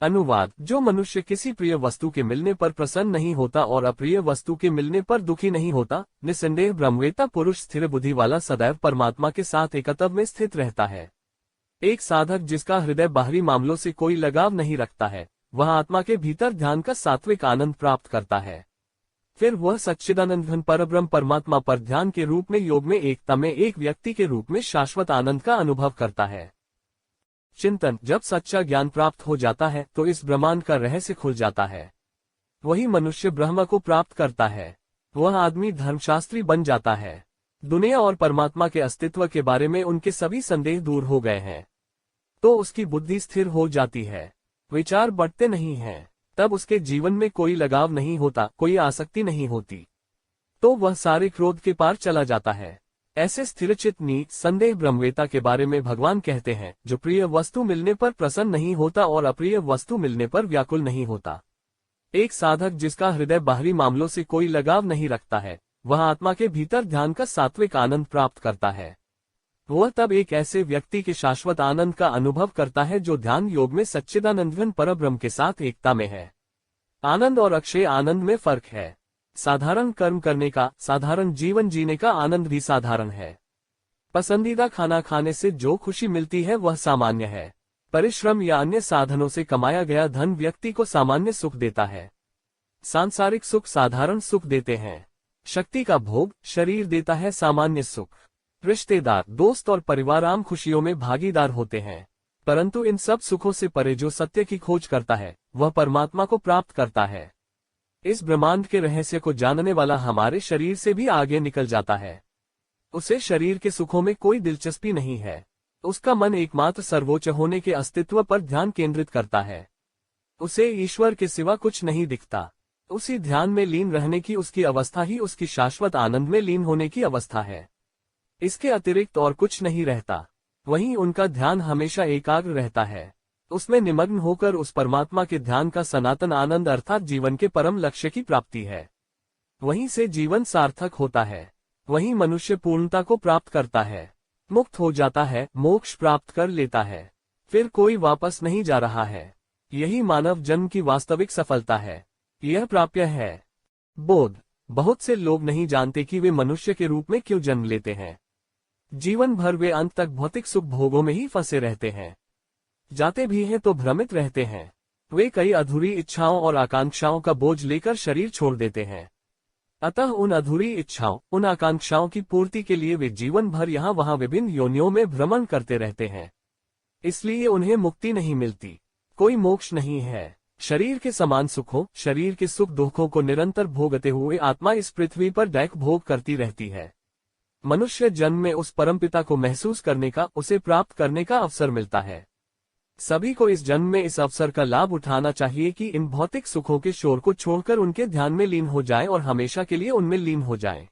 Speaker 1: अनुवाद, जो मनुष्य किसी प्रिय वस्तु के मिलने पर प्रसन्न नहीं होता और अप्रिय वस्तु के मिलने पर दुखी नहीं होता, निसंदेह ब्रह्मवेत्ता पुरुष स्थिर बुद्धि वाला सदैव परमात्मा के साथ एकत्व में स्थित रहता है। एक साधक जिसका हृदय बाहरी मामलों से कोई लगाव नहीं रखता है, वह आत्मा के भीतर ध्यान का सात्विक आनंद प्राप्त करता है। फिर वह सच्चिदानंद घन परब्रह्म परमात्मा पर ध्यान के रूप में योग में एकता में एक व्यक्ति के रूप में शाश्वत आनंद का अनुभव करता है। चिंतन। जब सच्चा ज्ञान प्राप्त हो जाता है तो इस ब्रह्मांड का रहस्य खुल जाता है। वही मनुष्य ब्रह्म को प्राप्त करता है। वह आदमी धर्मशास्त्री बन जाता है। दुनिया और परमात्मा के अस्तित्व के बारे में उनके सभी संदेह दूर हो गए हैं। तो उसकी बुद्धि स्थिर हो जाती है। विचार बढ़ते नहीं हैं। तब उसके जीवन में कोई लगाव नहीं होता, कोई आसक्ति नहीं होती। तो वह सारे क्रोध के पार चला जाता है। ऐसे स्थिरचित संदेह ब्रह्मवेता के बारे में भगवान कहते हैं, जो प्रिय वस्तु मिलने पर प्रसन्न नहीं होता और अप्रिय वस्तु मिलने पर व्याकुल नहीं होता। एक साधक जिसका हृदय बाहरी मामलों से कोई लगाव नहीं रखता है, वह आत्मा के भीतर ध्यान का सात्विक आनंद प्राप्त करता है। वह तब एक ऐसे व्यक्ति के शाश्वत आनंद का अनुभव करता है जो ध्यान योग में सच्चिदानंदघन परब्रह्म के साथ एकता में है। आनंद और अक्षय आनंद में फर्क है। साधारण कर्म करने का, साधारण जीवन जीने का आनंद भी साधारण है। पसंदीदा खाना खाने से जो खुशी मिलती है वह सामान्य है। परिश्रम या अन्य साधनों से कमाया गया धन व्यक्ति को सामान्य सुख देता है। सांसारिक सुख साधारण सुख देते हैं। शक्ति का भोग शरीर देता है सामान्य सुख। रिश्तेदार, दोस्त और परिवार आम खुशियों में भागीदार होते हैं। परंतु इन सब सुखों से परे जो सत्य की खोज करता है, वह परमात्मा को प्राप्त करता है। इस ब्रह्मांड के रहस्य को जानने वाला हमारे शरीर से भी आगे निकल जाता है। उसे शरीर के सुखों में कोई दिलचस्पी नहीं है। उसका मन एकमात्र सर्वोच्च होने के अस्तित्व पर ध्यान केंद्रित करता है। उसे ईश्वर के सिवा कुछ नहीं दिखता। उसी ध्यान में लीन रहने की उसकी अवस्था ही उसकी शाश्वत आनंद में लीन होने की अवस्था है। इसके अतिरिक्त और कुछ नहीं रहता। वहीं उनका ध्यान हमेशा एकाग्र रहता है। उसमें निमग्न होकर उस परमात्मा के ध्यान का सनातन आनंद अर्थात जीवन के परम लक्ष्य की प्राप्ति है। वहीं से जीवन सार्थक होता है। वहीं मनुष्य पूर्णता को प्राप्त करता है, मुक्त हो जाता है, मोक्ष प्राप्त कर लेता है। फिर कोई वापस नहीं जा रहा है। यही मानव जन्म की वास्तविक सफलता है। यह प्राप्य है। बोध। बहुत से लोग नहीं जानते कि वे मनुष्य के रूप में क्यों जन्म लेते हैं। जीवन भर वे अंत तक भौतिक सुख भोगों में ही फंसे रहते हैं। जाते भी हैं तो भ्रमित रहते हैं। वे कई अधूरी इच्छाओं और आकांक्षाओं का बोझ लेकर शरीर छोड़ देते हैं। अतः उन अधूरी इच्छाओं, उन आकांक्षाओं की पूर्ति के लिए वे जीवन भर यहाँ वहाँ विभिन्न योनियों में भ्रमण करते रहते हैं। इसलिए उन्हें मुक्ति नहीं मिलती, कोई मोक्ष नहीं है। शरीर के समान सुखों, शरीर के सुख दुखों को निरंतर भोगते हुए आत्मा इस पृथ्वी पर दैक भोग करती रहती है। मनुष्य जन्म में उस परमपिता को महसूस करने का, उसे प्राप्त करने का अवसर मिलता है। सभी को इस जन्म में इस अवसर का लाभ उठाना चाहिए कि इन भौतिक सुखों के शोर को छोड़कर उनके ध्यान में लीन हो जाएं और हमेशा के लिए उनमें लीन हो जाएं।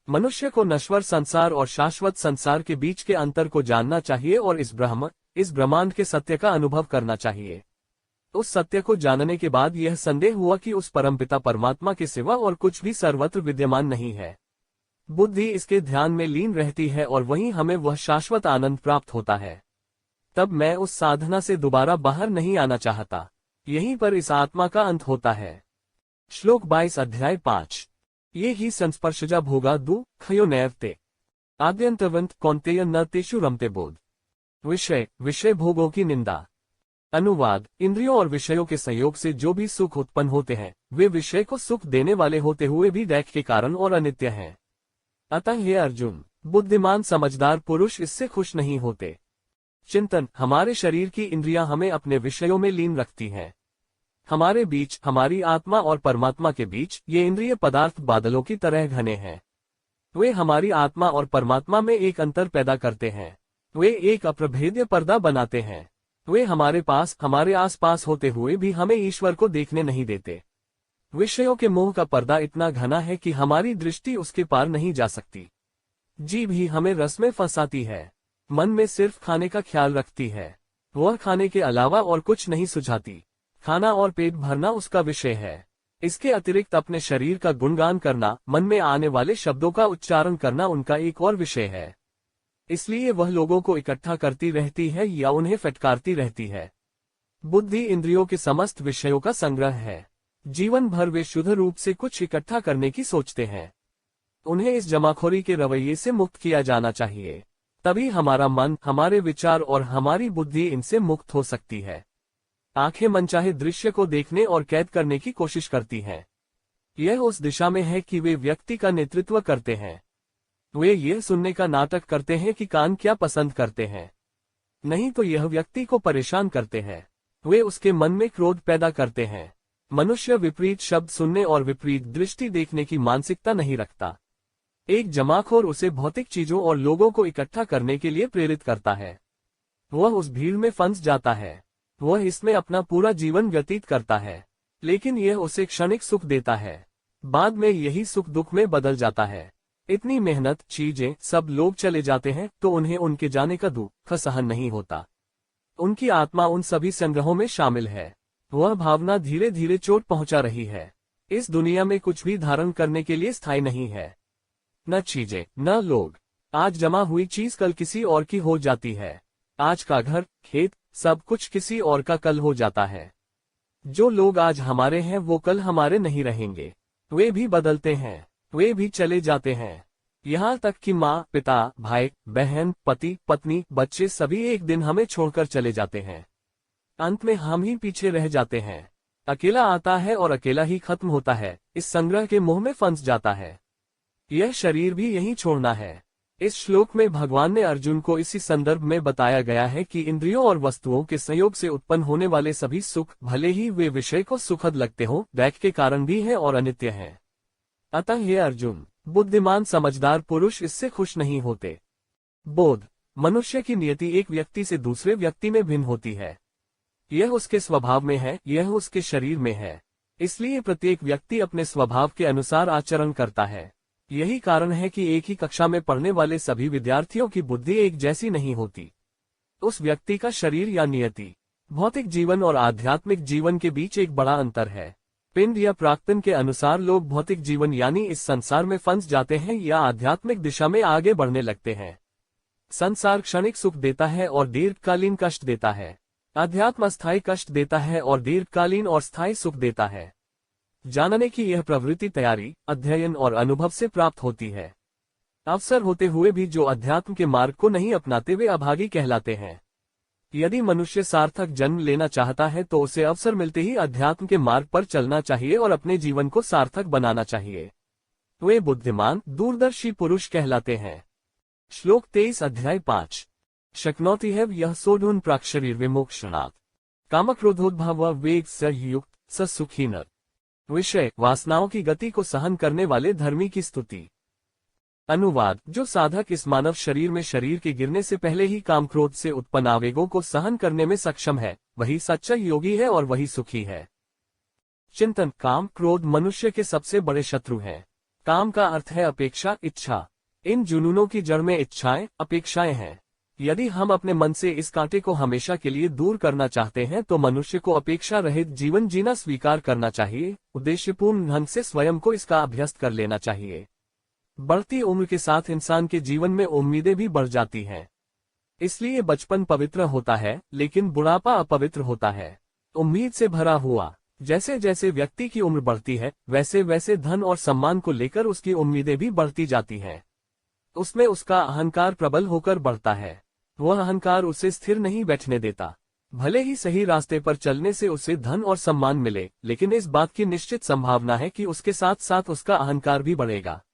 Speaker 1: मनुष्य को नश्वर संसार और शाश्वत संसार के बीच के अंतर को जानना चाहिए और इस ब्रह्मांड के सत्य का अनुभव करना चाहिए। उस सत्य को जानने के बाद यह संदेह हुआ कि उस परमपिता परमात्मा के सिवा और कुछ भी सर्वत्र विद्यमान नहीं है। बुद्धि इसके ध्यान में लीन रहती है और वहीं हमें वह शाश्वत आनंद प्राप्त होता है। तब मैं उस साधना से दोबारा बाहर नहीं आना चाहता। यहीं पर इस आत्मा का अंत होता है। श्लोक 22 अध्याय 5। ये ही संस्पर्शजा भोगा दुःखयो नैवते आद्यंतवंत कौन्तेय न तेषु रमते बोध। विषय भोगों की निंदा। अनुवाद। इंद्रियों और विषयों के संयोग से जो भी सुख उत्पन्न होते हैं, वे विषय को सुख देने वाले होते हुए भी दैक के कारण और अनित्य हैं। अतः हे अर्जुन, बुद्धिमान समझदार पुरुष इससे खुश नहीं होते। चिंतन। हमारे शरीर की इंद्रियां हमें अपने विषयों में लीन रखती हैं। हमारे बीच, हमारी आत्मा और परमात्मा के बीच ये इंद्रिय पदार्थ बादलों की तरह घने हैं। वे हमारी आत्मा और परमात्मा में एक अंतर पैदा करते हैं। वे एक अप्रभेद्य पर्दा बनाते हैं। वे हमारे पास, हमारे आसपास होते हुए भी हमें ईश्वर को देखने नहीं देते। विषयों के मोह का पर्दा इतना घना है कि हमारी दृष्टि उसके पार नहीं जा सकती। जीभ ही हमें रस में फंसाती है। मन में सिर्फ खाने का ख्याल रखती है। वह खाने के अलावा और कुछ नहीं सुझाती। खाना और पेट भरना उसका विषय है। इसके अतिरिक्त अपने शरीर का गुणगान करना, मन में आने वाले शब्दों का उच्चारण करना उनका एक और विषय है। इसलिए वह लोगों को इकट्ठा करती रहती है या उन्हें फटकारती रहती है। बुद्धि इंद्रियों के समस्त विषयों का संग्रह है। जीवन भर वे शुद्ध रूप से कुछ इकट्ठा करने की सोचते हैं। उन्हें इस जमाखोरी के रवैये से मुक्त किया जाना चाहिए। तभी हमारा मन, हमारे विचार और हमारी बुद्धि इनसे मुक्त हो सकती है। आंखें मनचाहे दृश्य को देखने और कैद करने की कोशिश करती हैं। यह उस दिशा में है कि वे व्यक्ति का नेतृत्व करते हैं। वे यह सुनने का नाटक करते हैं कि कान क्या पसंद करते हैं, नहीं तो यह व्यक्ति को परेशान करते हैं। वे उसके मन में क्रोध पैदा करते हैं। मनुष्य विपरीत शब्द सुनने और विपरीत दृष्टि देखने की मानसिकता नहीं रखता। एक जमाखोर उसे भौतिक चीजों और लोगों को इकट्ठा करने के लिए प्रेरित करता है। वह उस भीड़ में फंस जाता है। वह इसमें अपना पूरा जीवन व्यतीत करता है, लेकिन यह उसे क्षणिक सुख देता है। बाद में यही सुख दुख में बदल जाता है। इतनी मेहनत, चीजें, सब लोग चले जाते हैं तो उन्हें उनके जाने का दुख सहन नहीं होता। उनकी आत्मा उन सभी संग्रहों में शामिल है। वह भावना धीरे धीरे चोट पहुंचा रही है। इस दुनिया में कुछ भी धारण करने के लिए स्थायी नहीं है। न चीजें, न लोग। आज जमा हुई चीज कल किसी और की हो जाती है। आज का घर, खेत, सब कुछ किसी और का कल हो जाता है। जो लोग आज हमारे हैं वो कल हमारे नहीं रहेंगे। वे भी बदलते हैं, वे भी चले जाते हैं। यहाँ तक कि माँ, पिता, भाई, बहन, पति, पत्नी, बच्चे सभी एक दिन हमें छोड़कर चले जाते हैं। अंत में हम ही पीछे रह जाते हैं। अकेला आता है और अकेला ही खत्म होता है, इस संग्रह के मोह में फंस जाता है। यह शरीर भी यहीं छोड़ना है। इस श्लोक में भगवान ने अर्जुन को इसी संदर्भ में बताया गया है कि इंद्रियों और वस्तुओं के संयोग से उत्पन्न होने वाले सभी सुख, भले ही वे विषय को सुखद लगते हों, दैहिक के कारण भी हैं और अनित्य हैं। अतः हे अर्जुन, बुद्धिमान समझदार पुरुष इससे खुश नहीं होते। बोध। मनुष्य की नियति एक व्यक्ति से दूसरे व्यक्ति में भिन्न होती है। यह उसके स्वभाव में है, यह उसके शरीर में है। इसलिए प्रत्येक व्यक्ति अपने स्वभाव के अनुसार आचरण करता है। यही कारण है कि एक ही कक्षा में पढ़ने वाले सभी विद्यार्थियों की बुद्धि एक जैसी नहीं होती। उस व्यक्ति का शरीर या नियति, भौतिक जीवन और आध्यात्मिक जीवन के बीच एक बड़ा अंतर है। पिंड या प्राक्तन के अनुसार लोग भौतिक जीवन यानी इस संसार में फंस जाते हैं या आध्यात्मिक दिशा में आगे बढ़ने लगते हैं। संसार क्षणिक सुख देता है और दीर्घकालीन कष्ट देता है। अध्यात्म अस्थायी कष्ट देता है और दीर्घकालीन और स्थायी सुख देता है। जानने की यह प्रवृत्ति तैयारी, अध्ययन और अनुभव से प्राप्त होती है। अवसर होते हुए भी जो अध्यात्म के मार्ग को नहीं अपनाते वे अभागी कहलाते हैं। यदि मनुष्य सार्थक जन्म लेना चाहता है तो उसे अवसर मिलते ही अध्यात्म के मार्ग पर चलना चाहिए और अपने जीवन को सार्थक बनाना चाहिए। वे बुद्धिमान, दूरदर्शी पुरुष कहलाते हैं। श्लोक 23 अध्याय 5। शक्नोति है यह सोढुन प्राक्षरीर विमोक्षणात् कामक्रोधोद्भव वेग स युक्त स सुखी नर। विषय, वासनाओं की गति को सहन करने वाले धर्मी की स्तुति। अनुवाद, जो साधक इस मानव शरीर में शरीर के गिरने से पहले ही काम क्रोध से उत्पन्न आवेगों को सहन करने में सक्षम है, वही सच्चा योगी है और वही सुखी है। चिंतन। काम, क्रोध मनुष्य के सबसे बड़े शत्रु हैं। काम का अर्थ है अपेक्षा, इच्छा। इन जुनूनों की जड़ में इच्छाएं, अपेक्षाएं हैं। यदि हम अपने मन से इस कांटे को हमेशा के लिए दूर करना चाहते हैं तो मनुष्य को अपेक्षा रहित जीवन जीना स्वीकार करना चाहिए। उद्देश्यपूर्ण ढंग से स्वयं को इसका अभ्यस्त कर लेना चाहिए। बढ़ती उम्र के साथ इंसान के जीवन में उम्मीदें भी बढ़ जाती हैं। इसलिए बचपन पवित्र होता है, लेकिन बुढ़ापा अपवित्र होता है। उम्मीद से भरा हुआ। जैसे जैसे व्यक्ति की उम्र बढ़ती है, वैसे वैसे धन और सम्मान को लेकर उसकी उम्मीदें भी बढ़ती जाती हैं। उसमें उसका अहंकार प्रबल होकर बढ़ता है। वह अहंकार उसे स्थिर नहीं बैठने देता। भले ही सही रास्ते पर चलने से उसे धन और सम्मान मिले, लेकिन इस बात की निश्चित संभावना है कि उसके साथ साथ उसका अहंकार भी बढ़ेगा।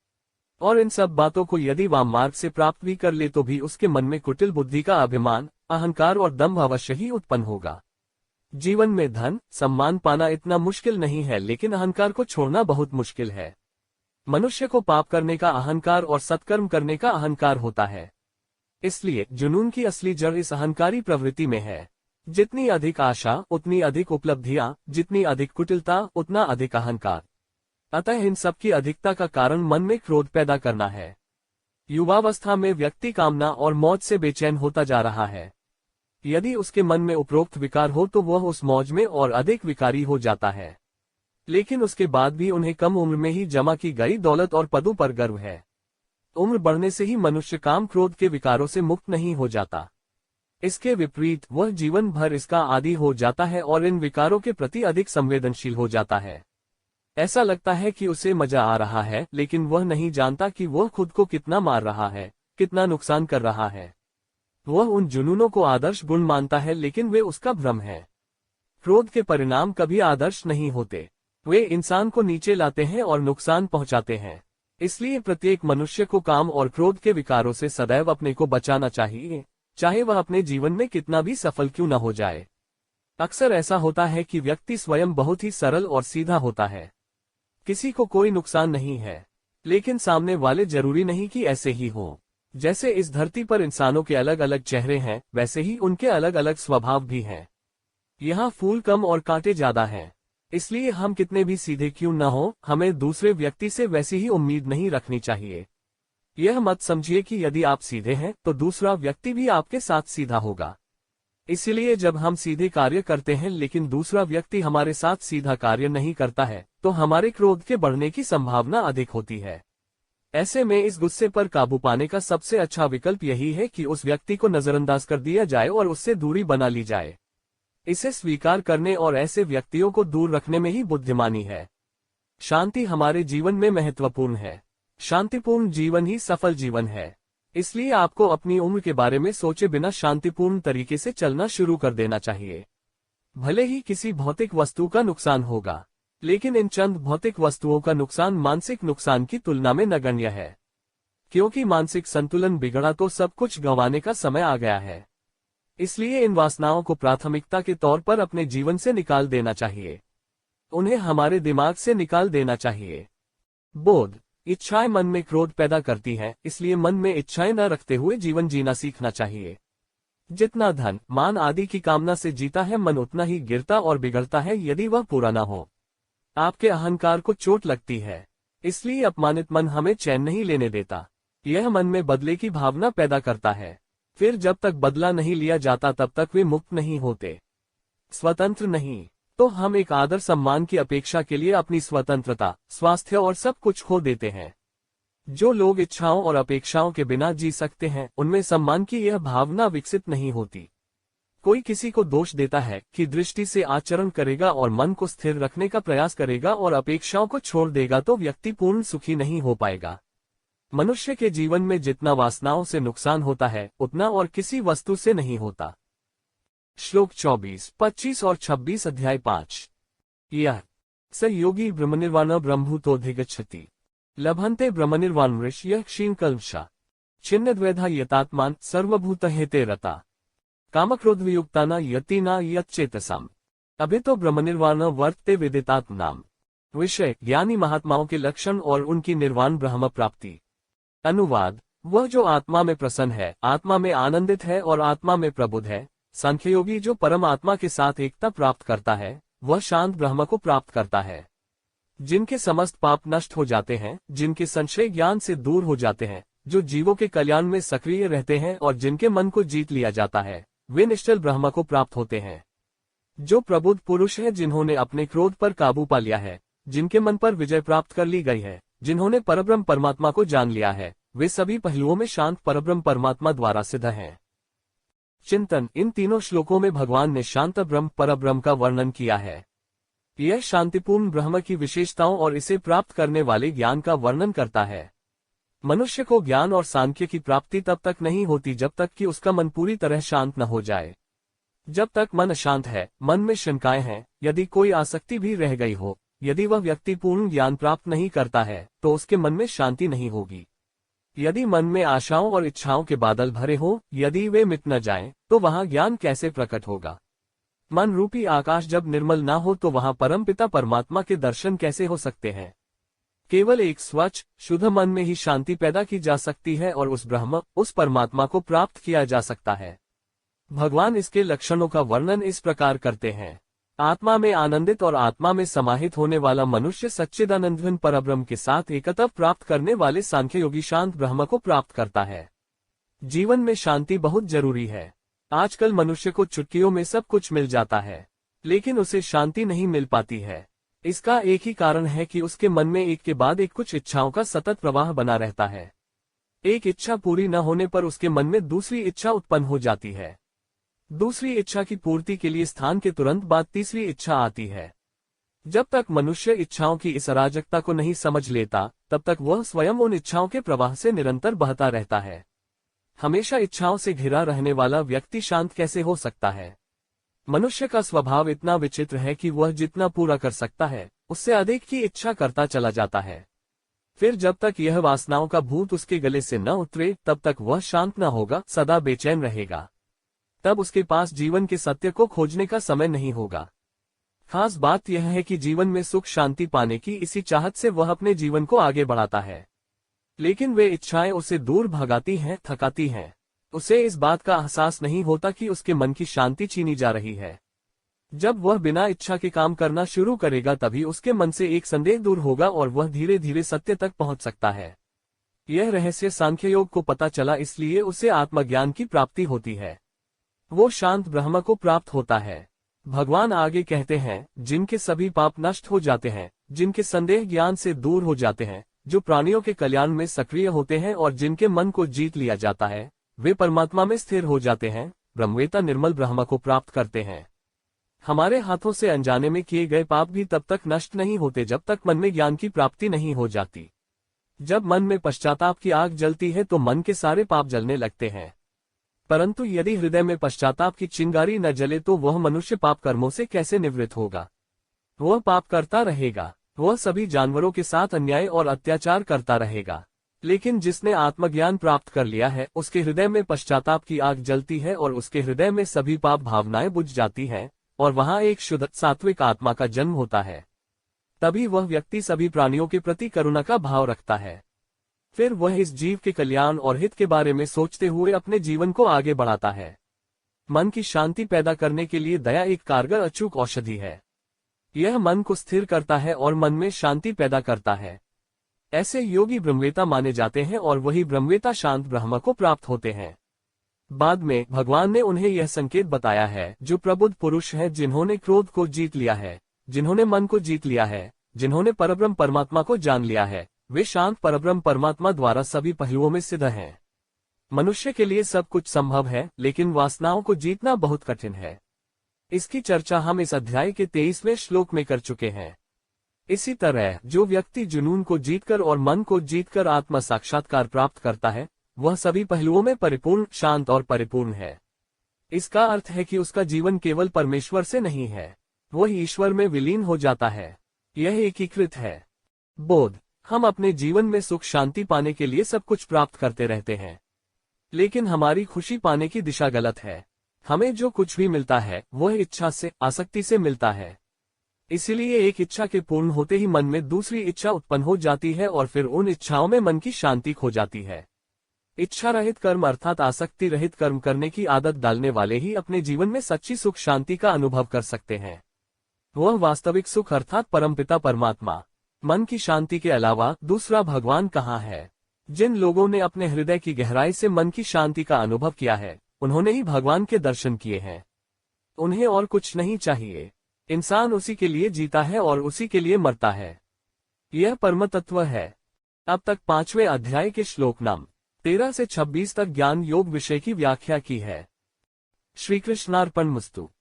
Speaker 1: और इन सब बातों को यदि वह मार्ग से प्राप्त भी कर ले तो भी उसके मन में कुटिल बुद्धि का अभिमान, अहंकार और दंभ अवश्य ही उत्पन्न होगा। जीवन में धन, सम्मान पाना इतना मुश्किल नहीं है, लेकिन अहंकार को छोड़ना बहुत मुश्किल है। मनुष्य को पाप करने का अहंकार और सत्कर्म करने का अहंकार होता है। इसलिए जुनून की असली जड़ इस अहंकारी प्रवृत्ति में है। जितनी अधिक आशा उतनी अधिक उपलब्धियां, जितनी अधिक कुटिलता उतना अधिक अहंकार। अतः इन सब की अधिकता का कारण मन में क्रोध पैदा करना है। युवावस्था में व्यक्ति कामना और मौज से बेचैन होता जा रहा है। यदि उसके मन में उपरोक्त विकार हो तो वह उस मौज में और अधिक विकारी हो जाता है। लेकिन उसके बाद भी उन्हें कम उम्र में ही जमा की गई दौलत और पदों पर गर्व है। उम्र बढ़ने से ही मनुष्य काम क्रोध के विकारों से मुक्त नहीं हो जाता। इसके विपरीत वह जीवन भर इसका आदी हो जाता है और इन विकारों के प्रति अधिक संवेदनशील हो जाता है। ऐसा लगता है कि उसे मजा आ रहा है, लेकिन वह नहीं जानता कि वह खुद को कितना मार रहा है, कितना नुकसान कर रहा है। वह उन जुनूनों को आदर्श गुण मानता है, लेकिन वे उसका भ्रम है। क्रोध के परिणाम कभी आदर्श नहीं होते। वे इंसान को नीचे लाते हैं और नुकसान पहुंचाते हैं। इसलिए प्रत्येक मनुष्य को काम और क्रोध के विकारों से सदैव अपने को बचाना चाहिए, चाहे वह अपने जीवन में कितना भी सफल क्यों न हो जाए। अक्सर ऐसा होता है कि व्यक्ति स्वयं बहुत ही सरल और सीधा होता है, किसी को कोई नुकसान नहीं है, लेकिन सामने वाले जरूरी नहीं कि ऐसे ही हो। जैसे इस धरती पर इंसानों के अलग अलग चेहरे हैं, वैसे ही उनके अलग अलग स्वभाव भी हैं। यहाँ फूल कम और कांटे ज्यादा हैं, इसलिए हम कितने भी सीधे क्यों न हो, हमें दूसरे व्यक्ति से वैसी ही उम्मीद नहीं रखनी चाहिए। यह मत समझिए कि यदि आप सीधे हैं तो दूसरा व्यक्ति भी आपके साथ सीधा होगा। इसलिए जब हम सीधे कार्य करते हैं लेकिन दूसरा व्यक्ति हमारे साथ सीधा कार्य नहीं करता है, तो हमारे क्रोध के बढ़ने की संभावना अधिक होती है। ऐसे में इस गुस्से पर काबू पाने का सबसे अच्छा विकल्प यही है कि उस व्यक्ति को नजरअंदाज कर दिया जाए और उससे दूरी बना ली जाए। इसे स्वीकार करने और ऐसे व्यक्तियों को दूर रखने में ही बुद्धिमानी है। शांति हमारे जीवन में महत्वपूर्ण है। शांतिपूर्ण जीवन ही सफल जीवन है। इसलिए आपको अपनी उम्र के बारे में सोचे बिना शांतिपूर्ण तरीके से चलना शुरू कर देना चाहिए। भले ही किसी भौतिक वस्तु का नुकसान होगा, लेकिन इन चंद भौतिक वस्तुओं का नुकसान मानसिक नुकसान की तुलना में नगण्य है। क्योंकि मानसिक संतुलन बिगड़ा तो सब कुछ गंवाने का समय आ गया है। इसलिए इन वासनाओं को प्राथमिकता के तौर पर अपने जीवन से निकाल देना चाहिए। उन्हें हमारे दिमाग से निकाल देना चाहिए। बोध इच्छाएं मन में क्रोध पैदा करती हैं, इसलिए मन में इच्छाएं न रखते हुए जीवन जीना सीखना चाहिए। जितना धन, मान आदि की कामना से जीता है मन, उतना ही गिरता और बिगड़ता है यदि वह पूरा न हो। आपके अहंकार को चोट लगती है, इसलिए अपमानित मन हमें चैन नहीं लेने देता। यह मन में बदले की भावना पैदा करता है। फिर जब तक बदला नहीं लिया जाता तब तक वे मुक्त नहीं होते, स्वतंत्र नहीं। तो हम एक आदर सम्मान की अपेक्षा के लिए अपनी स्वतंत्रता, स्वास्थ्य और सब कुछ खो देते हैं। जो लोग इच्छाओं और अपेक्षाओं के बिना जी सकते हैं, उनमें सम्मान की यह भावना विकसित नहीं होती। कोई किसी को दोष देता है कि दृष्टि से आचरण करेगा और मन को स्थिर रखने का प्रयास करेगा और अपेक्षाओं को छोड़ देगा तो व्यक्ति पूर्ण सुखी नहीं हो पाएगा। मनुष्य के जीवन में जितना वासनाओं से नुकसान होता है, उतना और किसी वस्तु से नहीं होता। श्लोक 24, 25 और 26 अध्याय 5। यह स योगी ब्रह्मनिर्वाण ब्रह्मभूतोऽधिगच्छति लभन्ते ब्रह्मनिर्वाणमृष्य क्षीणकल्मषा छिन्नद्वैधा यतात्मान सर्वभूतहिते रता कामक्रोधवियुक्ताना यतिना यच्चेतसाम् अभितो ब्रह्मनिर्वाण वर्तते विदितात्मनाम। विषय ज्ञानी महात्माओं के लक्षण और उनकी निर्वाण ब्रह्म प्राप्ति। अनुवाद वह जो आत्मा में प्रसन्न है, आत्मा में आनंदित है और आत्मा में प्रबुद्ध है। सांख्ययोगी जो परम आत्मा के साथ एकता प्राप्त करता है, वह शांत ब्रह्म को प्राप्त करता है। जिनके समस्त पाप नष्ट हो जाते हैं, जिनके संशय ज्ञान से दूर हो जाते हैं, जो जीवों के कल्याण में सक्रिय रहते हैं और जिनके मन को जीत लिया जाता है, वे निश्चल ब्रह्म को प्राप्त होते हैं। जो प्रबुद्ध पुरुष है, जिन्होंने अपने क्रोध पर काबू पा लिया है, जिनके मन पर विजय प्राप्त कर ली गई है, जिन्होंने परब्रह्म परमात्मा को जान लिया है, वे सभी पहलुओं में शांत परब्रह्म परमात्मा द्वारा सिद्ध हैं। चिंतन। इन तीनों श्लोकों में भगवान ने शांत ब्रह्म परब्रह्म का वर्णन किया है। यह शांतिपूर्ण ब्रह्म की विशेषताओं और इसे प्राप्त करने वाले ज्ञान का वर्णन करता है। मनुष्य को ज्ञान और सांख्य की प्राप्ति तब तक नहीं होती जब तक कि उसका मन पूरी तरह शांत न हो जाए। जब तक मन अशांत है, मन में शंकाएं हैं, यदि कोई आसक्ति भी रह गई हो, यदि वह व्यक्ति पूर्ण ज्ञान प्राप्त नहीं करता है, तो उसके मन में शांति नहीं होगी। यदि मन में आशाओं और इच्छाओं के बादल भरे हों, यदि वे मिट न जाएं, तो वहां ज्ञान कैसे प्रकट होगा। मन रूपी आकाश जब निर्मल ना हो तो वहां परमपिता परमात्मा के दर्शन कैसे हो सकते हैं। केवल एक स्वच्छ शुद्ध मन में ही शांति पैदा की जा सकती है और उस ब्रह्म, उस परमात्मा को प्राप्त किया जा सकता है। भगवान इसके लक्षणों का वर्णन इस प्रकार करते हैं। आत्मा में आनंदित और आत्मा में समाहित होने वाला मनुष्य सच्चिदानंदघन परब्रह्म के साथ एकता प्राप्त करने वाले सांख्य योगी शांत ब्रह्म को प्राप्त करता है। जीवन में शांति बहुत जरूरी है। आजकल मनुष्य को चुटकियों में सब कुछ मिल जाता है, लेकिन उसे शांति नहीं मिल पाती है। इसका एक ही कारण है कि उसके मन में एक के बाद एक कुछ इच्छाओं का सतत प्रवाह बना रहता है। एक इच्छा पूरी न होने पर उसके मन में दूसरी इच्छा उत्पन्न हो जाती है। दूसरी इच्छा की पूर्ति के लिए स्थान के तुरंत बाद तीसरी इच्छा आती है। जब तक मनुष्य इच्छाओं की इस अराजकता को नहीं समझ लेता, तब तक वह स्वयं उन इच्छाओं के प्रवाह से निरंतर बहता रहता है। हमेशा इच्छाओं से घिरा रहने वाला व्यक्ति शांत कैसे हो सकता है। मनुष्य का स्वभाव इतना विचित्र है कि वह जितना पूरा कर सकता है उससे अधिक की इच्छा करता चला जाता है। फिर जब तक यह वासनाओं का भूत उसके गले से न उतरे तब तक वह शांत न होगा, सदा बेचैन रहेगा। तब उसके पास जीवन के सत्य को खोजने का समय नहीं होगा। खास बात यह है कि जीवन में सुख शांति पाने की इसी चाहत से वह अपने जीवन को आगे बढ़ाता है, लेकिन वे इच्छाएं उसे दूर भगाती हैं, थकाती हैं। उसे इस बात का एहसास नहीं होता कि उसके मन की शांति छीनी जा रही है। जब वह बिना इच्छा के काम करना शुरू करेगा तभी उसके मन से एक संदेह दूर होगा और वह धीरे धीरे सत्य तक पहुंच सकता है। यह रहस्य सांख्य योग को पता चला, इसलिए उसे आत्मज्ञान की प्राप्ति होती है। वो शांत ब्रह्म को प्राप्त होता है। भगवान आगे कहते हैं, जिनके सभी पाप नष्ट हो जाते हैं, जिनके संदेह ज्ञान से दूर हो जाते हैं, जो प्राणियों के कल्याण में सक्रिय होते हैं और जिनके मन को जीत लिया जाता है, वे परमात्मा में स्थिर हो जाते हैं, ब्रह्मवेता निर्मल ब्रह्म को प्राप्त करते हैं। हमारे हाथों से अनजाने में किए गए पाप भी तब तक नष्ट नहीं होते जब तक मन में ज्ञान की प्राप्ति नहीं हो जाती। जब मन में पश्चाताप की आग जलती है तो मन के सारे पाप जलने लगते हैं। परंतु यदि हृदय में पश्चाताप की चिंगारी न जले तो वह मनुष्य पाप कर्मों से कैसे निवृत्त होगा? वह पाप करता रहेगा, वह सभी जानवरों के साथ अन्याय और अत्याचार करता रहेगा। लेकिन जिसने आत्मज्ञान प्राप्त कर लिया है उसके हृदय में पश्चाताप की आग जलती है और उसके हृदय में सभी पाप भावनाएं बुझ जाती हैं और वहां एक शुद्ध सात्विक आत्मा का जन्म होता है। तभी वह व्यक्ति सभी प्राणियों के प्रति करुणा का भाव रखता है। फिर वह इस जीव के कल्याण और हित के बारे में सोचते हुए अपने जीवन को आगे बढ़ाता है। मन की शांति पैदा करने के लिए दया एक कारगर अचूक औषधि है। यह मन को स्थिर करता है और मन में शांति पैदा करता है। ऐसे योगी ब्रह्मवेता माने जाते हैं और वही ब्रह्मवेता शांत ब्रह्म को प्राप्त होते हैं। बाद में भगवान ने उन्हें यह संकेत बताया है, जो प्रबुद्ध पुरुष हैं, जिन्होंने क्रोध को जीत लिया है, जिन्होंने मन को जीत लिया है, जिन्होंने परब्रह्म परमात्मा को जान लिया है, वे शांत परब्रह्म परमात्मा द्वारा सभी पहलुओं में सिद्ध हैं। मनुष्य के लिए सब कुछ संभव है, लेकिन वासनाओं को जीतना बहुत कठिन है। इसकी चर्चा हम इस अध्याय के 23वें श्लोक में कर चुके हैं। इसी तरह जो व्यक्ति जुनून को जीतकर और मन को जीतकर आत्म साक्षात्कार प्राप्त करता है, वह सभी पहलुओं में परिपूर्ण, शांत और परिपूर्ण है। इसका अर्थ है कि उसका जीवन केवल परमेश्वर से नहीं है, वह ईश्वर में विलीन हो जाता है। यह एकीकृत है। बोध: हम अपने जीवन में सुख शांति पाने के लिए सब कुछ प्राप्त करते रहते हैं, लेकिन हमारी खुशी पाने की दिशा गलत है। हमें जो कुछ भी मिलता है वह इच्छा से, आसक्ति से मिलता है। इसीलिए एक इच्छा के पूर्ण होते ही मन में दूसरी इच्छा उत्पन्न हो जाती है और फिर उन इच्छाओं में मन की शांति खो जाती है। इच्छा रहित कर्म अर्थात आसक्ति रहित कर्म करने की आदत डालने वाले ही अपने जीवन में सच्ची सुख शांति का अनुभव कर सकते हैं। वह वास्तविक सुख अर्थात परमपिता परमात्मा, मन की शांति के अलावा दूसरा भगवान कहाँ है? जिन लोगों ने अपने हृदय की गहराई से मन की शांति का अनुभव किया है, उन्होंने ही भगवान के दर्शन किए हैं। उन्हें और कुछ नहीं चाहिए। इंसान उसी के लिए जीता है और उसी के लिए मरता है। यह परम तत्व है। अब तक 5वें अध्याय के श्लोक नाम 13 से 26 तक ज्ञान योग विषय की व्याख्या की है। श्री कृष्णार्पणमस्तु।